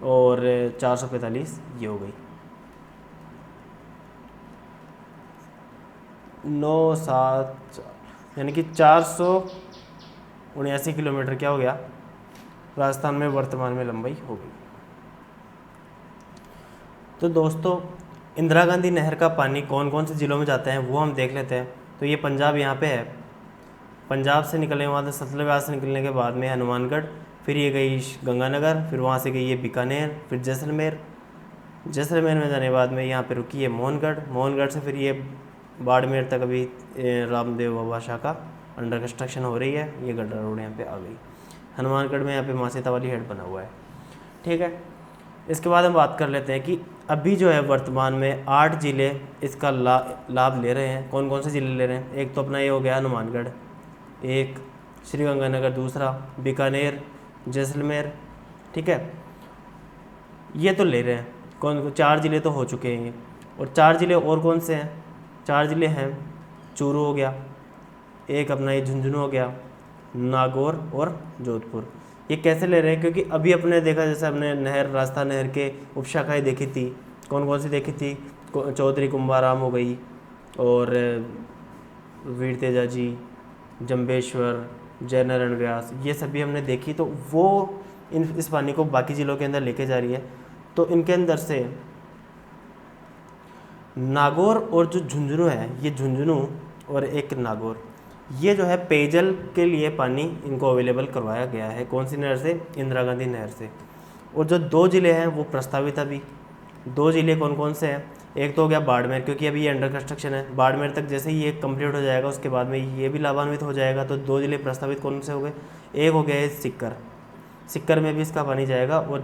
और 445 ये हो गई। 9 7 यानी कि 479 किलोमीटर क्या हो गया? राजस्थान में वर्तमान में लंबाई हो गई। तो दोस्तों इंदिरा गांधी नहर का पानी कौन कौन से ज़िलों में जाते हैं वो हम देख लेते हैं। तो ये पंजाब यहाँ पे है, पंजाब से निकलने के बाद सतलज व्यास से निकलने के बाद में हनुमानगढ़, फिर ये गई गंगानगर, फिर वहाँ से गई ये बीकानेर, फिर जैसलमेर में जाने के बाद में यहाँ पे रुकी है मोहनगढ़ से फिर ये बाड़मेर तक अभी रामदेव बाबा शाखा अंडर कंस्ट्रक्शन हो रही है। ये गड्ढा रोड यहाँ पे आ गई। हनुमानगढ़ में यहाँ पे मासीता वाली हेड बना हुआ है। ठीक है, इसके बाद हम बात कर लेते हैं कि अभी जो है वर्तमान में 8 ज़िले इसका लाभ ले रहे हैं। कौन कौन से ज़िले ले रहे हैं? एक तो अपना ये हो गया हनुमानगढ़, एक श्रीगंगानगर, दूसरा बीकानेर, जैसलमेर। ठीक है, ये तो ले रहे हैं। कौन 4 ज़िले तो हो चुके हैं ये। और 4 ज़िले और कौन से हैं? 4 ज़िले हैं चूरू हो गया, एक अपना ये झुंझुनू हो गया, नागौर और जोधपुर। ये कैसे ले रहे हैं? क्योंकि अभी अपने देखा जैसे हमने राजस्थान नहर के उपशाखाएँ देखी थी। कौन कौन सी देखी थी? चौधरी कुंभाराम हो गई और वीर तेजा जी, जंबेश्वर, जयनारायण व्यास, ये सभी हमने देखी। तो वो इस पानी को बाकी ज़िलों के अंदर लेके जा रही है। तो इनके अंदर से नागौर और जो झुंझुनू है, ये झुंझुनू और एक नागौर, ये जो है पेयजल के लिए पानी इनको अवेलेबल करवाया गया है। कौन सी नहर से? इंदिरा गांधी नहर से। और जो 2 ज़िले हैं वो प्रस्तावित, अभी 2 ज़िले कौन कौन से हैं? एक तो हो गया बाड़मेर, क्योंकि अभी ये अंडर कंस्ट्रक्शन है। बाड़मेर तक जैसे ही ये कंप्लीट हो जाएगा उसके बाद में ये भी लाभान्वित हो जाएगा। तो 2 जिले प्रस्तावित कौन से हो गए? एक हो गया है सिक्कर, सिक्कर में भी इसका पानी जाएगा और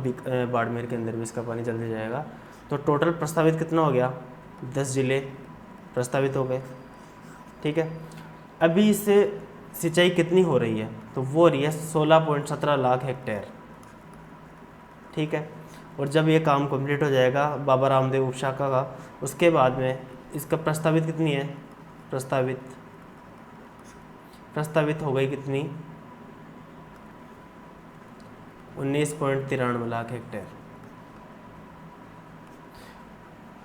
बाड़मेर के अंदर भी इसका पानी जल्दी जाएगा। तो टोटल प्रस्तावित कितना हो गया? 10 जिले प्रस्तावित हो गए। ठीक है, अभी इससे सिंचाई कितनी हो रही है? तो वो हो रही है 16.17 लाख हेक्टेयर। ठीक है, और जब ये काम कंप्लीट हो जाएगा बाबा रामदेव उपशाखा का, उसके बाद में इसका प्रस्तावित कितनी है? प्रस्तावित हो गई कितनी? 19.93 लाख हेक्टेयर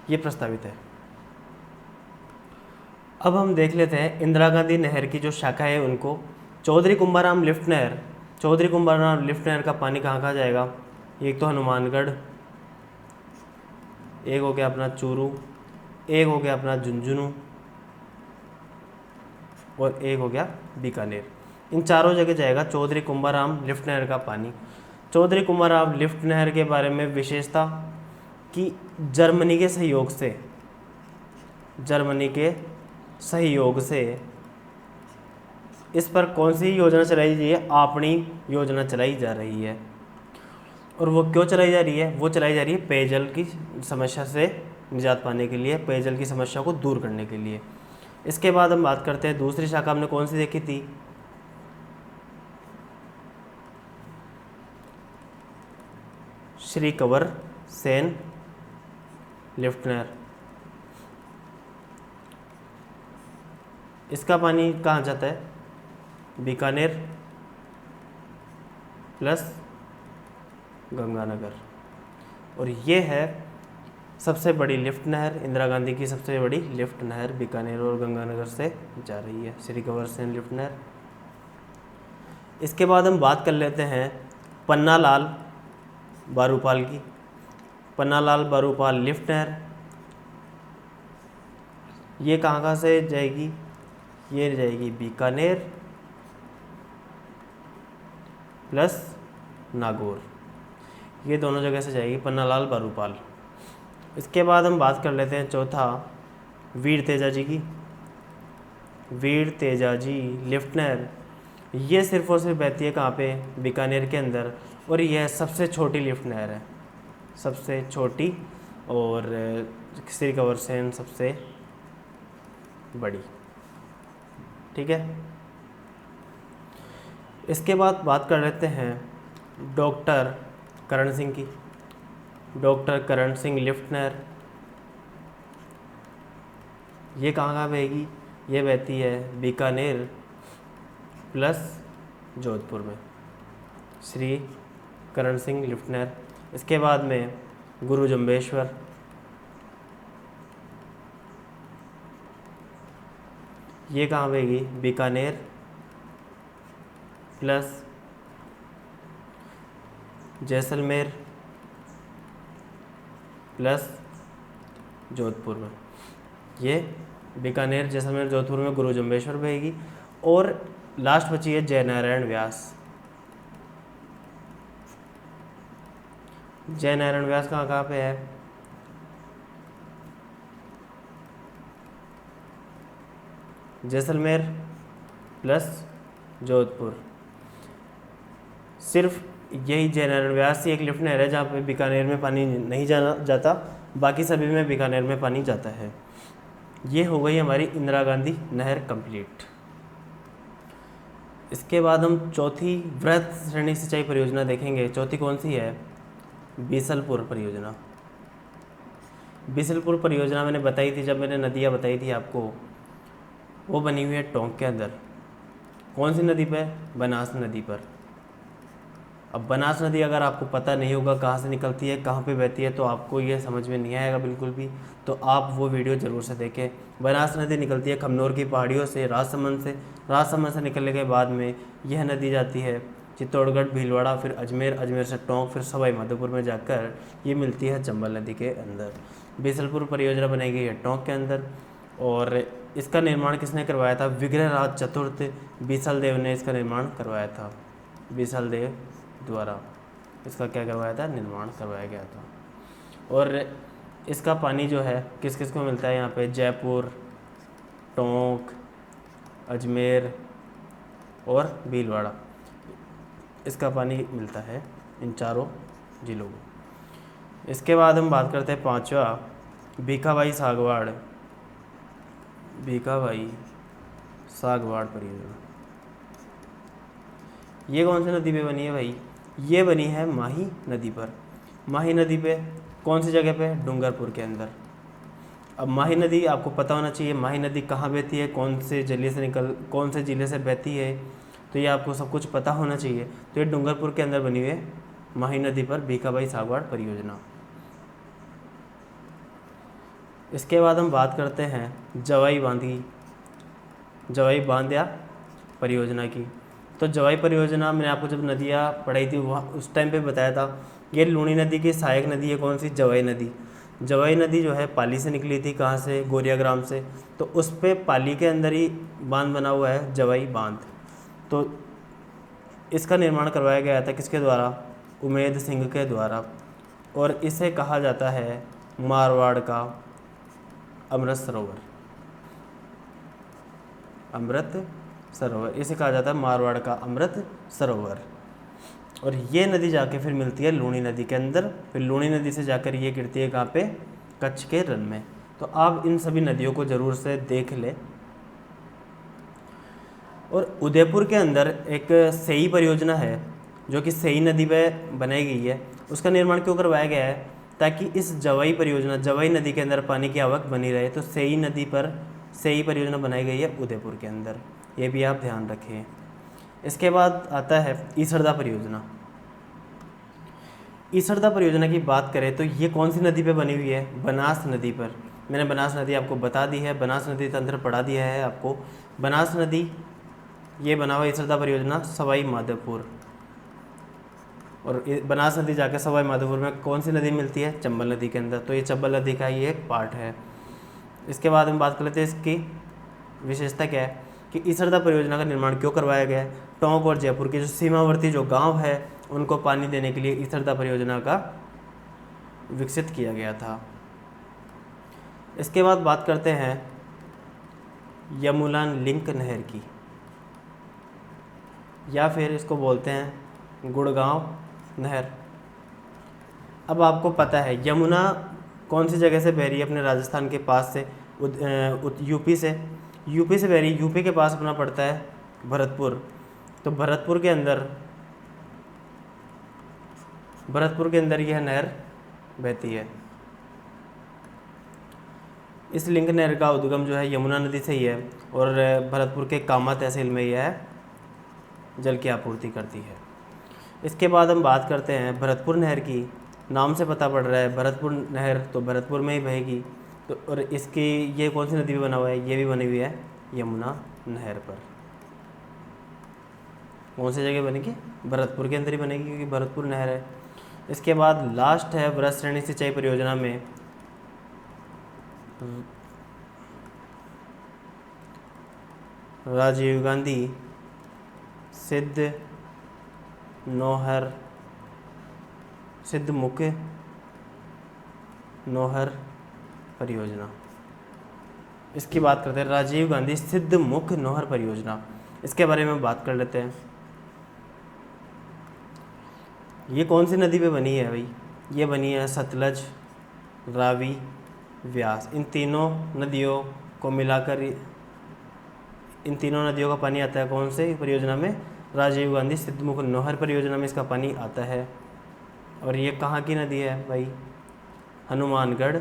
ये प्रस्तावित है। अब हम देख लेते हैं इंदिरा गांधी नहर की जो शाखा है उनको। चौधरी कुंभाराम लिफ्ट नहर, चौधरी कुंभाराम लिफ्ट नहर का पानी कहाँ कहाँ जाएगा? एक तो हनुमानगढ़, एक हो गया अपना चूरू, एक हो गया अपना झुंझुनू और एक हो गया बीकानेर। इन चारों जगह जाएगा चौधरी कुंभाराम लिफ्ट नहर का पानी। चौधरी कुंभाराम लिफ्ट नहर के बारे में विशेषता कि जर्मनी के सहयोग से इस पर कौन सी योजना चलाई जा रही है? आपनी योजना चलाई जा रही है। और वो क्यों चलाई जा रही है? वो चलाई जा रही है पेयजल की समस्या से निजात पाने के लिए, पेयजल की समस्या को दूर करने के लिए। इसके बाद हम बात करते हैं दूसरी शाखा हमने कौन सी देखी थी? श्री कंवर सेन लिफ्ट नहर। इसका पानी कहाँ जाता है? बीकानेर प्लस गंगानगर। और ये है सबसे बड़ी लिफ्ट नहर, इंदिरा गांधी की सबसे बड़ी लिफ्ट नहर बीकानेर और गंगानगर से जा रही है, श्री कंवर सेन लिफ्ट नहर। इसके बाद हम बात कर लेते हैं पन्नालाल बारूपाल की। पन्नालाल बारूपाल लिफ्ट नहर ये कहाँ से जाएगी? ये जाएगी बीकानेर प्लस नागौर, ये दोनों जगह से जाएगी पन्नालाल बारूपाल। इसके बाद हम बात कर लेते हैं चौथा वीर तेजा जी की। वीर तेजा जी लिफ्ट नहर ये सिर्फ और सिर्फ बहती है कहाँ पे? बीकानेर के अंदर। और यह सबसे छोटी लिफ्ट नहर है, सबसे छोटी, और श्री कंवर सेन सबसे बड़ी। ठीक है, इसके बाद बात कर लेते हैं डॉक्टर करण सिंह की। डॉक्टर करण सिंह लिफ्ट नहर ये कहाँ बहेगी? ये बहती है बीकानेर प्लस जोधपुर में, श्री करण सिंह लिफ्ट नहर। इसके बाद में गुरु जम्बेश्वर, ये कहाँ बहेगी? बीकानेर प्लस जैसलमेर प्लस जोधपुर में। ये बीकानेर, जैसलमेर, जोधपुर में गुरु जम्बेश्वर बहेगी। और लास्ट बची है जयनारायण व्यास। जयनारायण व्यास कहाँ पे है? जैसलमेर प्लस जोधपुर। सिर्फ यही जयनारायण व्यास ही एक लिफ्ट नहर है जहाँ पे बीकानेर में पानी नहीं जाता, बाकी सभी में बीकानेर में पानी जाता है। ये हो गई हमारी इंदिरा गांधी नहर कंप्लीट। इसके बाद हम चौथी वृहद श्रेणी सिंचाई परियोजना देखेंगे। चौथी कौन सी है? बीसलपुर परियोजना। बीसलपुर परियोजना मैंने बताई थी, जब मैंने नदियाँ बताई थी आपको, वो बनी हुई है टोंक के अंदर। कौन सी नदी पर? बनास नदी पर। अब बनास नदी अगर आपको पता नहीं होगा कहाँ से निकलती है, कहाँ पे बहती है, तो आपको ये समझ में नहीं आएगा बिल्कुल भी। तो आप वो वीडियो ज़रूर से देखें। बनास नदी निकलती है खमनोर की पहाड़ियों से, राजसमंद से। राजसमंद से निकलने के बाद में यह नदी जाती है चित्तौड़गढ़, भीलवाड़ा, फिर अजमेर, अजमेर से टोंक, फिर सवाई माधोपुर में जाकर ये मिलती है चंबल नदी के अंदर। बीसलपुर परियोजना बनाई गई है टोंक के अंदर। और इसका निर्माण किसने करवाया था? विग्रह राज चतुर्थ बीसल देव ने इसका निर्माण करवाया था। बीसल देव द्वारा इसका क्या करवाया था? निर्माण करवाया गया था। और इसका पानी जो है किस किस को मिलता है यहाँ पे, जयपुर, टोंक, अजमेर और भीलवाड़ा, इसका पानी मिलता है इन चारों जिलों को। इसके बाद हम बात करते हैं पांचवा, भीखाबाई सागवाड़, भीखाबाई सागवाड़ परियोजना। ये कौन सी नदी पे बनी है भाई? ये बनी है माही नदी पर। माही नदी पे कौन सी जगह पे? डूंगरपुर के अंदर। अब माही नदी आपको पता होना चाहिए, माही नदी कहाँ बहती है, कौन से जिले से बहती है, तो ये आपको सब कुछ पता होना चाहिए। तो ये डूंगरपुर के अंदर बनी हुई है माही नदी पर भीखाबाई सागवाड़ परियोजना। इसके बाद हम बात करते हैं जवाई बांधिया परियोजना की। तो जवाई परियोजना मैंने आपको जब नदियाँ पढ़ाई थी वहाँ उस टाइम पे बताया था, ये लूणी नदी की सहायक नदी है। कौन सी? जवाई नदी। जवाई नदी जो है पाली से निकली थी, कहाँ से? गोरिया ग्राम से। तो उस पे पाली के अंदर ही बांध बना हुआ है, जवाई बांध। तो इसका निर्माण करवाया गया था किसके द्वारा? उमेद सिंह के द्वारा। और इसे कहा जाता है मारवाड़ का अमृत सरोवर। इसे कहा जाता है मारवाड़ का अमृत सरोवर। और ये नदी जाके फिर मिलती है लूणी नदी के अंदर, फिर लूणी नदी से जाकर ये गिरती है कहाँ पे? कच्छ के रन में। तो आप इन सभी नदियों को ज़रूर से देख लें। और उदयपुर के अंदर एक सेई परियोजना है जो कि सेई नदी पर बनाई गई है। उसका निर्माण क्यों करवाया गया है? ताकि इस जवाई नदी के अंदर पानी की आवक बनी रहे। तो सेई नदी पर सेई परियोजना बनाई गई है उदयपुर के अंदर, ये भी आप ध्यान रखें। इसके बाद आता है ईसरदा परियोजना। ईसरदा परियोजना की बात करें तो ये कौन सी नदी पे बनी हुई है? बनास नदी पर। मैंने बनास नदी आपको बता दी है, बनास नदी तंत्र पढ़ा दिया है आपको। बनास नदी ये बना हुआ ईसरदा परियोजना सवाई माधोपुर। और बनास नदी जाकर सवाई माधोपुर में कौन सी नदी मिलती है? चंबल नदी के अंदर। तो ये चंबल नदी का ये एक पार्ट है। इसके बाद हम बात कर लेते हैं इसकी विशेषता क्या है कि ईसरदा परियोजना का निर्माण क्यों करवाया गया है। टोंक और जयपुर के जो सीमावर्ती जो गांव है उनको पानी देने के लिए ईसरदा परियोजना का विकसित किया गया था। इसके बाद बात करते हैं यमुना लिंक नहर की, या फिर इसको बोलते हैं गुड़गांव नहर। अब आपको पता है यमुना कौन सी जगह से बह रही है? अपने राजस्थान के पास से, यूपी से बह रही है। यूपी के पास अपना पड़ता है भरतपुर। तो भरतपुर के अंदर यह नहर बहती है। इस लिंक नहर का उद्गम जो है यमुना नदी से ही है और भरतपुर के कामा तहसील में यह जल की आपूर्ति करती है। इसके बाद हम बात करते हैं भरतपुर नहर की। नाम से पता पड़ रहा है भरतपुर नहर, तो भरतपुर में ही बहेगी। तो और इसकी ये कौन सी नदी पे बना हुआ है? ये भी बनी हुई है यमुना नहर पर। कौन सी जगह बनेगी? भरतपुर के अंदर ही बनेगी क्योंकि भरतपुर नहर है। इसके बाद लास्ट है वृहद श्रेणी सिंचाई परियोजना में राजीव गांधी सिद्धमुख नौहर परियोजना। इसकी बात करते हैं राजीव गांधी सिद्धमुख नौहर परियोजना। इसके बारे में बात कर लेते हैं। ये कौन सी नदी पे बनी है भाई? ये बनी है सतलज, रावी, व्यास। इन तीनों नदियों को मिलाकर इन तीनों नदियों का पानी आता है कौन से परियोजना में? राजीव गांधी सिद्धमुख नौहर परियोजना में इसका पानी आता है। और ये कहाँ की नदी है भाई? हनुमानगढ़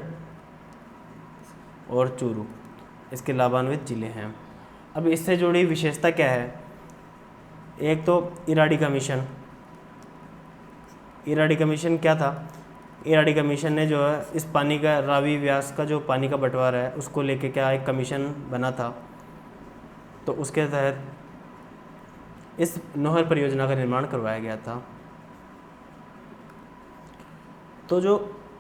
और चूरू, इसके लाभान्वित जिले हैं। अब इससे जुड़ी विशेषता क्या है? एक तो इराडी कमीशन क्या था? इराडी कमीशन ने जो है इस पानी का, रावी व्यास का जो पानी का बंटवारा है उसको लेके क्या एक कमीशन बना था। तो उसके तहत इस नौहर परियोजना का निर्माण करवाया गया था। तो जो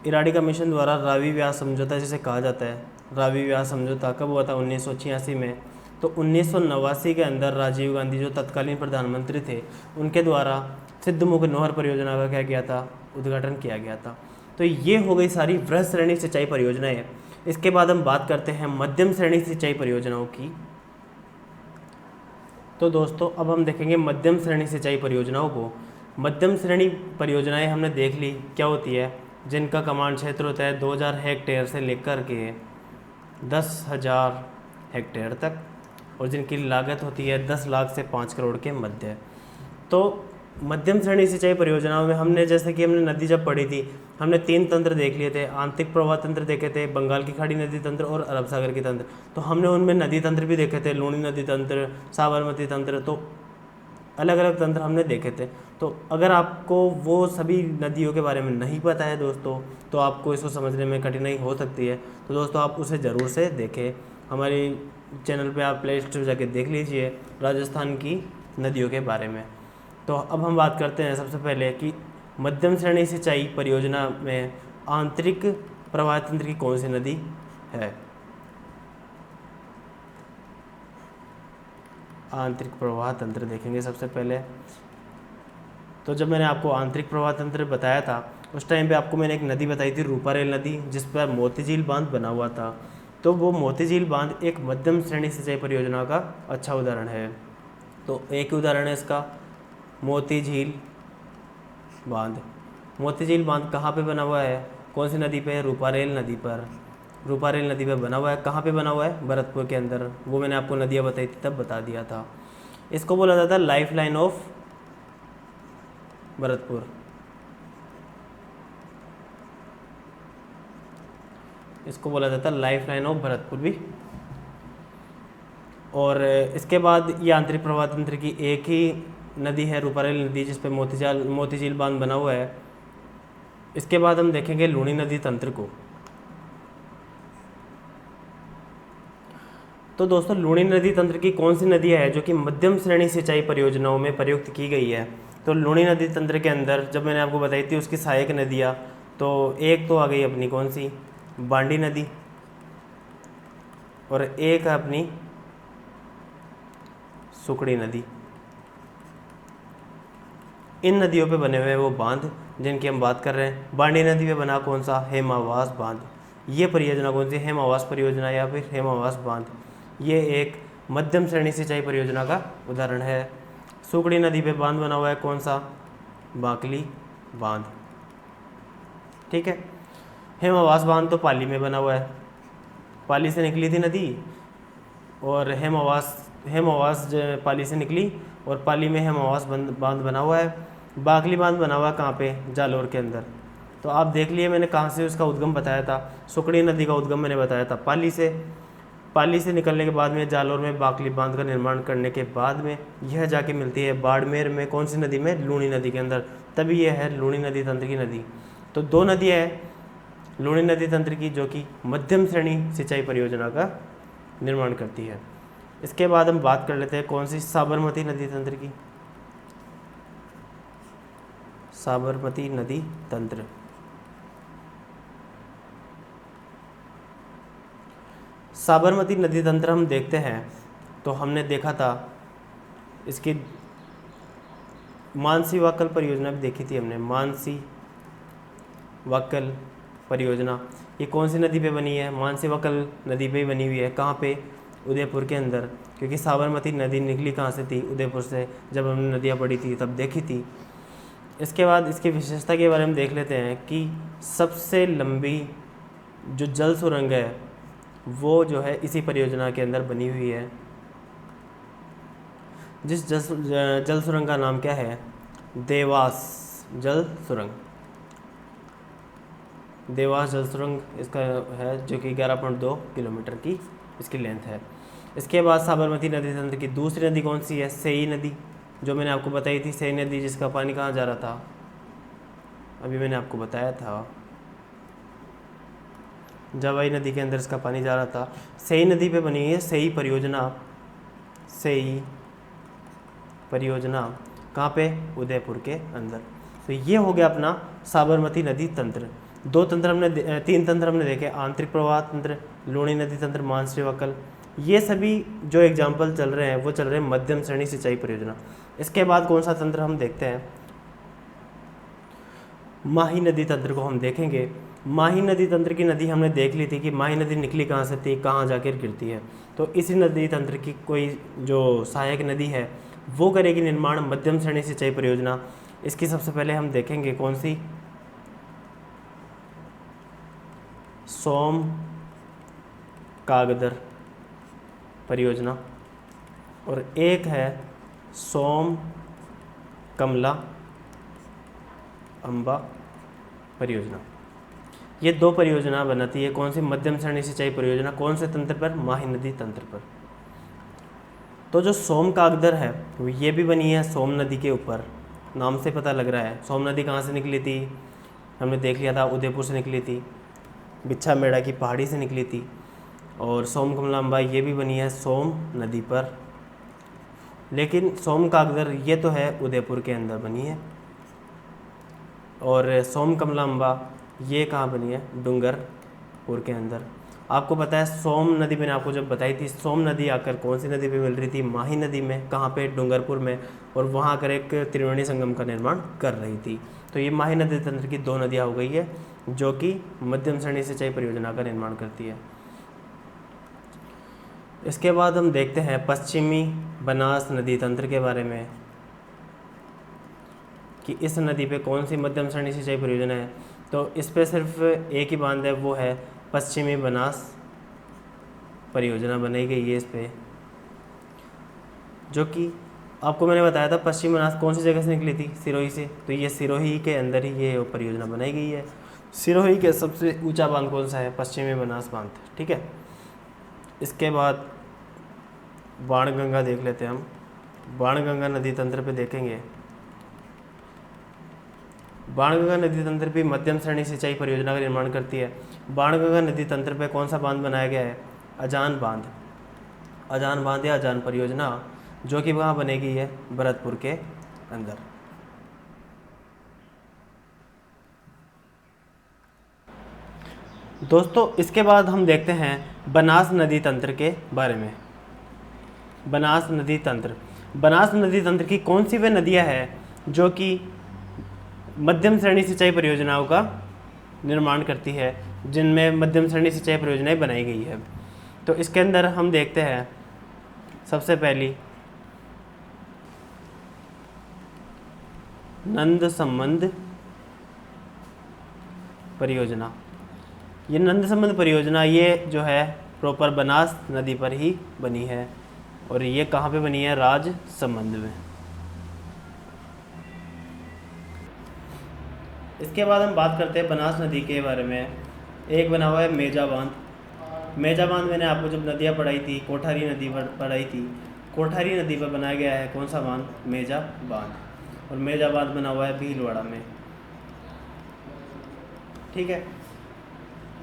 इराडी कमीशन द्वारा रावी व्यास समझौता जिसे कहा जाता है, रावी व्यास समझौता कब हुआ था? 1986 में। तो 1989 के अंदर राजीव गांधी जो तत्कालीन प्रधानमंत्री थे उनके द्वारा सिद्धमुख नौहर परियोजना का क्या किया था? उद्घाटन किया गया था। तो ये हो गई सारी वृहद श्रेणी सिंचाई परियोजनाएं। इसके बाद हम बात करते हैं मध्यम श्रेणी सिंचाई परियोजनाओं की। तो दोस्तों अब हम देखेंगे मध्यम श्रेणी सिंचाई परियोजनाओं को। मध्यम श्रेणी परियोजनाएं हमने देख ली क्या होती है, जिनका कमांड क्षेत्र होता है 2000 हेक्टेयर से लेकर के 10,000 हेक्टेयर तक, और जिनकी लागत होती है 10 लाख से 5 करोड़ के मध्य। तो मध्यम श्रेणी सिंचाई परियोजनाओं में हमने, जैसे कि हमने नदी जब पढ़ी थी, हमने 3 तंत्र देख लिए थे। आंतरिक प्रवाह तंत्र देखे थे, बंगाल की खाड़ी नदी तंत्र और अरब सागर की तंत्र। तो हमने उनमें नदी तंत्र भी देखे थे, लूणी नदी तंत्र, साबरमती तंत्र, तो अलग अलग तंत्र हमने देखे थे। तो अगर आपको वो सभी नदियों के बारे में नहीं पता है दोस्तों, तो आपको इसको समझने में कठिनाई हो सकती है। तो दोस्तों आप उसे ज़रूर से देखें, हमारी चैनल पे आप प्ले स्टोर जाके देख लीजिए राजस्थान की नदियों के बारे में। तो अब हम बात करते हैं सबसे पहले कि मध्यम श्रेणी सिंचाई परियोजना में आंतरिक प्रवाह तंत्र की कौन सी नदी है। आंतरिक प्रवाह तंत्र देखेंगे सबसे पहले। तो जब मैंने आपको आंतरिक प्रवाह तंत्र बताया था, उस टाइम पे आपको मैंने एक नदी बताई थी, रूपारेल नदी, जिस पर मोती झील बांध बना हुआ था। तो वो मोती झील बांध एक मध्यम श्रेणी सिंचाई परियोजना का अच्छा उदाहरण है। तो एक उदाहरण है इसका, मोती झील बांध। मोती झील बांध कहाँ पे बना हुआ है, कौन सी नदी पे, रूपारेल नदी पर। रूपारेल नदी पे बना हुआ है। कहाँ पे बना हुआ है, भरतपुर के अंदर। वो मैंने आपको नदियाँ बताई थी तब बता दिया था। इसको बोला जाता है लाइफ लाइन ऑफ भरतपुर। इसको बोला जाता है लाइफ लाइन ऑफ भरतपुर भी। और इसके बाद ये आंतरिक प्रवाह तंत्र की एक ही नदी है, रूपारेल नदी, जिस पे मोती झील बांध बना हुआ है। इसके बाद हम देखेंगे लूणी नदी तंत्र को। तो दोस्तों लूणी नदी तंत्र की कौन सी नदी है जो कि मध्यम श्रेणी सिंचाई परियोजनाओं में प्रयुक्त की गई है। तो लूणी नदी तंत्र के अंदर जब मैंने आपको बताई थी उसकी सहायक नदियाँ, तो एक तो आ गई अपनी कौन सी, बांडी नदी, और एक है अपनी सुकड़ी नदी। इन नदियों पे बने हुए वो बांध जिनकी हम बात कर रहे हैं। बांडी नदी पे बना कौन सा, हेमावास बांध। ये परियोजना कौन सी, हेमावास परियोजना या फिर हेमावास बांध। ये एक मध्यम श्रेणी सिंचाई परियोजना का उदाहरण है। सुकड़ी नदी पे बांध बना हुआ है कौन सा, बाकली बांध। ठीक है। हेमावास बांध तो पाली में बना हुआ है, पाली से निकली थी नदी, और हेमावास पाली से निकली और पाली में हेमावास बांध बना हुआ है। बाकली बांध बना हुआ है कहाँ पे, जालौर के अंदर। तो आप देख लिए मैंने कहाँ से उसका उद्गम बताया था। सुकड़ी नदी का उद्गम मैंने बताया था पाली से निकलने के बाद में जालौर में बाकली बांध का निर्माण करने के बाद में यह जाके मिलती है बाड़मेर में, कौन सी नदी में, लूणी नदी के अंदर। तभी यह है लूणी नदी तंत्र की नदी। तो 2 नदियाँ हैं लूणी नदी तंत्र की जो कि मध्यम श्रेणी सिंचाई परियोजना का निर्माण करती है। इसके बाद हम बात कर लेते हैं कौन सी, साबरमती नदी तंत्र की। साबरमती नदी तंत्र। साबरमती नदी तंत्र हम देखते हैं तो हमने देखा था इसकी मानसी वाक्कल परियोजना भी देखी थी हमने। मानसी वाक्कल परियोजना ये कौन सी नदी पे बनी है, मानसी वाक्कल नदी पे बनी हुई है। कहाँ पे, उदयपुर के अंदर, क्योंकि साबरमती नदी निकली कहाँ से थी, उदयपुर से। जब हमने नदियाँ पढ़ी थी तब देखी थी। इसके बाद इसकी विशेषता के बारे में देख लेते हैं कि सबसे लंबी जो जल सुरंग है वो जो है इसी परियोजना के अंदर बनी हुई है। जिस जल सुरंग का नाम क्या है, देवास जल सुरंग। देवास जल सुरंग इसका है, जो कि 11.2 किलोमीटर की इसकी लेंथ है। इसके बाद साबरमती नदी तंत्र की दूसरी नदी कौन सी है, सेई नदी, जो मैंने आपको बताई थी। सेई नदी जिसका पानी कहाँ जा रहा था, अभी मैंने आपको बताया था, जवाई नदी के अंदर इसका पानी जा रहा था। सेई नदी पे बनी है सेई परियोजना। सेई परियोजना कहाँ पे, उदयपुर के अंदर। तो ये हो गया अपना साबरमती नदी तंत्र। 3 तंत्र हमने देखे, आंतरिक प्रवाह तंत्र, लूणी नदी तंत्र, मानसी वाक्कल। ये सभी जो एग्जाम्पल चल रहे हैं वो चल रहे हैं मध्यम श्रेणी सिंचाई परियोजना। इसके बाद कौन सा तंत्र हम देखते हैं, माही नदी तंत्र को हम देखेंगे। माही नदी तंत्र की नदी हमने देख ली थी कि माही नदी निकली कहाँ से थी, कहाँ जाकर गिरती है। तो इसी नदी तंत्र की कोई जो सहायक नदी है वो करेगी निर्माण मध्यम श्रेणी सिंचाई परियोजना। इसकी सबसे पहले हम देखेंगे कौन सी, सोम कागदर परियोजना, और एक है सोम कमला अम्बा परियोजना। ये दो परियोजना बनाती है कौन सी, मध्यम श्रेणी सिंचाई परियोजना। कौन से तंत्र पर, माही नदी तंत्र पर। तो जो सोम कागदर है वो ये भी बनी है सोम नदी के ऊपर, नाम से पता लग रहा है। सोम नदी कहाँ से निकली थी, हमने देख लिया था, उदयपुर से निकली थी, बिच्छा मेड़ा की पहाड़ी से निकली थी। और सोम कमला अम्बा ये भी बनी है सोम नदी पर, लेकिन सोम कागदर ये तो है उदयपुर के अंदर बनी है, और सोम कमला अम्बा ये कहाँ बनी है, डूंगरपुर के अंदर। आपको पता है सोम नदी मैंने आपको जब बताई थी, सोम नदी आकर कौन सी नदी पे मिल रही थी, माही नदी में। कहाँ पे, डूंगरपुर में, और वहाँ आकर एक त्रिवेणी संगम का निर्माण कर रही थी। तो ये माही नदी तंत्र की दो नदियाँ हो गई है जो कि मध्यम श्रेणी सिंचाई परियोजना का निर्माण करती है। इसके बाद हम देखते हैं पश्चिमी बनास नदी तंत्र के बारे में कि इस नदी पे कौन सी मध्यम श्रेणी सिंचाई परियोजना है। तो इस पे सिर्फ एक ही बांध है, वो है पश्चिमी बनास परियोजना बनाई गई है इस पे, जो कि आपको मैंने बताया था पश्चिमी बनास कौन सी जगह से निकली थी, सिरोही से। तो ये सिरोही के अंदर ही ये परियोजना बनाई गई है। सिरोही के सबसे ऊंचा बांध कौन सा है, पश्चिमी बनास बांध, ठीक है। इसके बाद बाणगंगा देख लेते हैं हम। बाणगंगा नदी तंत्र पे देखेंगे, बाणगंगा नदी तंत्र भी मध्यम श्रेणी सिंचाई परियोजना का निर्माण करती है। बाणगंगा नदी तंत्र पे कौन सा बांध बनाया गया है, अजान बांध। अजान बांध या अजान परियोजना, जो कि वहाँ बनेगी है भरतपुर के अंदर। दोस्तों इसके बाद हम देखते हैं बनास नदी तंत्र के बारे में। बनास नदी तंत्र, बनास नदी तंत्र की कौन सी वे नदियाँ हैं जो कि मध्यम श्रेणी सिंचाई परियोजनाओं का निर्माण करती है, जिनमें मध्यम श्रेणी सिंचाई परियोजनाएं बनाई गई है। तो इसके अंदर हम देखते हैं सबसे पहली नंद संबंध परियोजना। ये नंद संबंध परियोजना ये जो है प्रॉपर बनास नदी पर ही बनी है, और ये कहाँ पे बनी है, राजसमंद में। इसके बाद हम बात करते हैं बनास नदी के बारे में। एक बना हुआ है मेजा बांध। मेजा बांध मैंने आपको जब नदियाँ पढ़ाई थी, कोठारी नदी पर पढ़ाई थी, कोठारी नदी पर बनाया गया है कौन सा बांध, मेजा बांध। और मेजा बांध बना हुआ है भीलवाड़ा में, ठीक है।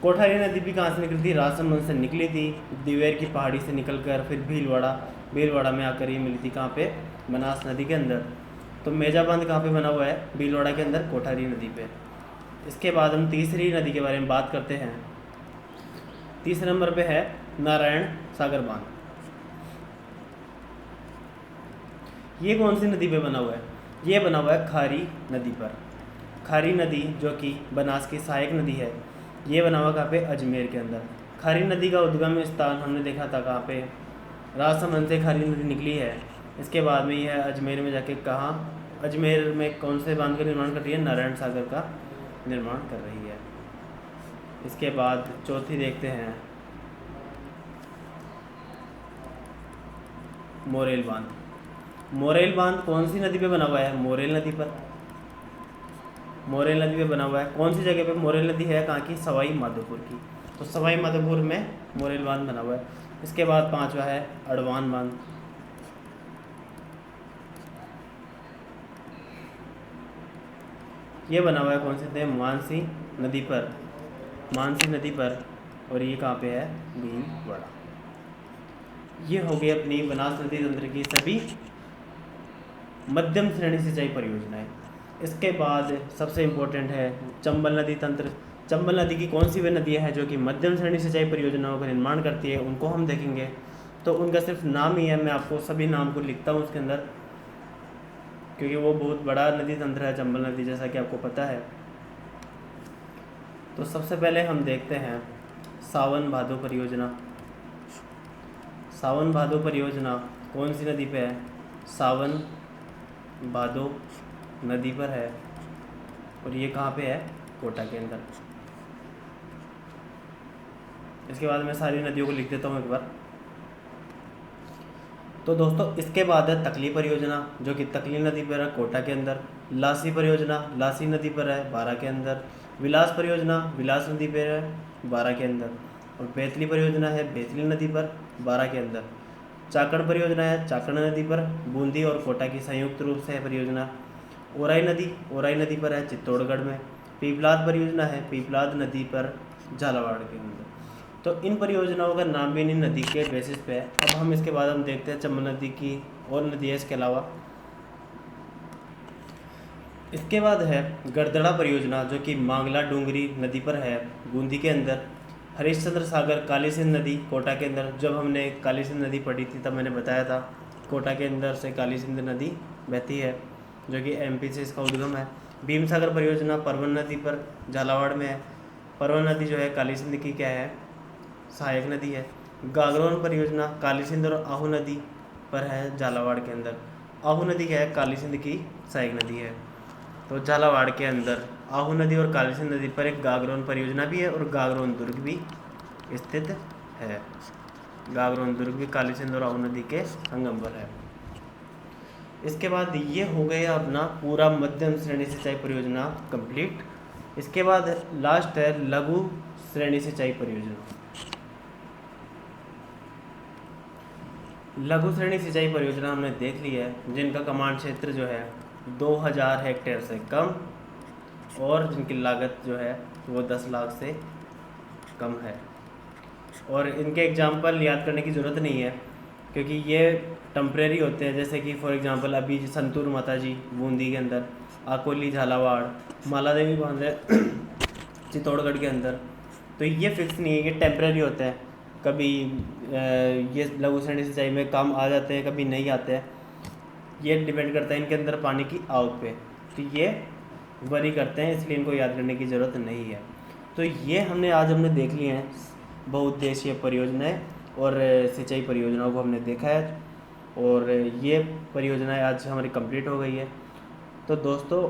कोठारी नदी भी कहाँ से निकली थी, राजसमंद से निकली थी, दिवेर की पहाड़ी से निकलकर फिर भीलवाड़ा में आकर ये मिली थी, कहाँ पे, बनास नदी के अंदर। तो मेजा बांध कहाँ पे बना हुआ है, भीलवाड़ा के अंदर, कोठारी नदी पे। इसके बाद हम तीसरी नदी के बारे में बात करते हैं। तीसरे नंबर पे है नारायण सागर बांध। ये कौन सी नदी पे बना हुआ है, ये बना हुआ है खारी नदी पर। खारी नदी जो कि बनास की सहायक नदी है, ये बना हुआ कहाँ पे, अजमेर के अंदर। खारी नदी का उद्गम स्थान हमने देखा था कहाँ पे, राजसमंद से खारी नदी निकली है। इसके बाद में यह अजमेर में जाके कहाँ, अजमेर में कौन से बांध का निर्माण कर रही है, नारायण सागर का निर्माण कर रही है। इसके बाद चौथी देखते हैं मोरेल बांध। मोरेल बांध कौन सी नदी पे बना हुआ है, मोरेल नदी पर। मोरेल नदी पे बना हुआ है, कौन सी जगह पे मोरेल नदी है, कहाँ की, सवाई माधोपुर की। तो सवाई माधोपुर में मोरेल बांध बना हुआ है। इसके बाद पांचवा है अड़वान बांध। ये बना हुआ है कौन से थे, मानसी नदी पर, मानसी नदी पर, और ये कहाँ पे है, भीलवाड़ा। ये हो गई अपनी बनास नदी तंत्र की सभी मध्यम श्रेणी सिंचाई परियोजनाएं। इसके बाद सबसे इम्पोर्टेंट है चंबल नदी तंत्र। चंबल नदी की कौन सी वे नदियाँ हैं जो कि मध्यम श्रेणी सिंचाई परियोजनाओं का निर्माण करती है, उनको हम देखेंगे। तो उनका सिर्फ नाम ही है, मैं आपको सभी नाम को लिखता हूँ उसके अंदर, क्योंकि वो बहुत बड़ा नदी तंत्र है चंबल नदी, जैसा कि आपको पता है। तो सबसे पहले हम देखते हैं सावन भादो परियोजना। सावन भादो परियोजना कौन सी नदी पे है? सावन भादो नदी पर है और ये कहाँ पे है? कोटा के अंदर। इसके बाद मैं सारी नदियों को लिख देता हूँ एक बार। तो दोस्तों इसके बाद है तकली परियोजना जो कि तकली नदी पर है कोटा के अंदर। लासी परियोजना लासी नदी पर है बारा के अंदर। विलास परियोजना विलास नदी पर है बारा के अंदर। और बेतली परियोजना है बेतली नदी पर बारा के अंदर। चाकण परियोजना है चाकण नदी पर बूंदी और कोटा की संयुक्त रूप से है परियोजना। ओराई नदी पर है चित्तौड़गढ़ में। पीपलाद परियोजना है पीपलाद नदी पर झालावाड़ के अंदर। तो इन परियोजनाओं का नाम भी इन नदी के बेसिस पे है। अब हम इसके बाद हम देखते हैं चंबल नदी की और नदी है इसके अलावा। इसके बाद है गड़दड़ा परियोजना जो कि मांगला डूंगरी नदी पर है बूंदी के अंदर। हरिश्चंद्र सागर काली सिंध नदी कोटा के अंदर। जब हमने काली सिंध नदी पढ़ी थी तब मैंने बताया था कोटा के अंदर से काली सिंध नदी बहती है जो कि एमपी से इसका उद्गम है। भीम सागर परियोजना परवन नदी पर झालावाड़ में है। परवन नदी जो है काली सिंध की क्या है? सहायक नदी है। गागरोन परियोजना काली सिंध और आहू नदी पर है झालावाड़ के अंदर। आहू नदी क्या है? काली सिंध की सहायक नदी है। तो झालावाड़ के अंदर आहू नदी और काली सिंध नदी पर एक गागरोन परियोजना भी है और गागरोन दुर्ग भी स्थित है। गागरोन दुर्ग भी काली सिंध और आहू नदी के संगम पर है। इसके बाद ये हो गया अपना पूरा मध्यम श्रेणी सिंचाई परियोजना कंप्लीट। इसके बाद लास्ट है लघु श्रेणी सिंचाई परियोजना। लघु श्रेणी सिंचाई परियोजना हमने देख ली है जिनका कमांड क्षेत्र जो है 2000 हेक्टेयर से कम और जिनकी लागत जो है वो 10 लाख से कम है। और इनके एग्जाम्पल याद करने की ज़रूरत नहीं है क्योंकि ये टेम्परेरी होते हैं। जैसे कि फॉर एग्जांपल अभी संतूर माता जी बूंदी के अंदर, आकोली झालावाड़, माला देवी बांध है चित्तौड़गढ़ के अंदर। तो ये फिक्स नहीं है, ये टेम्परेरी होते हैं। कभी ये लघु श्रेणी सिंचाई में काम आ जाते हैं कभी नहीं आते हैं। ये डिपेंड करता है इनके अंदर पानी की आवक पे। तो ये वरी करते हैं इसलिए इनको याद करने की ज़रूरत नहीं है। तो ये हमने देख लिए हैं बहुउद्देशीय परियोजनाएं और सिंचाई परियोजनाओं को हमने देखा है और ये परियोजनाएं आज हमारी कंप्लीट हो गई है। तो दोस्तों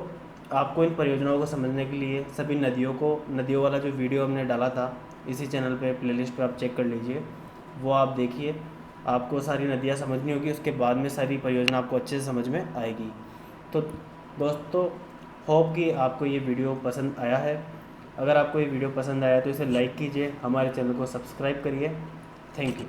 आपको इन परियोजनाओं को समझने के लिए सभी नदियों वाला जो वीडियो हमने डाला था इसी चैनल पे प्लेलिस्ट पे आप चेक कर लीजिए, वो आप देखिए। आपको सारी नदियाँ समझनी होगी, उसके बाद में सारी परियोजना आपको अच्छे से समझ में आएगी। तो दोस्तों होप कि आपको ये वीडियो पसंद आया है। अगर आपको ये वीडियो पसंद आया तो इसे लाइक कीजिए, हमारे चैनल को सब्सक्राइब करिए। Thank you.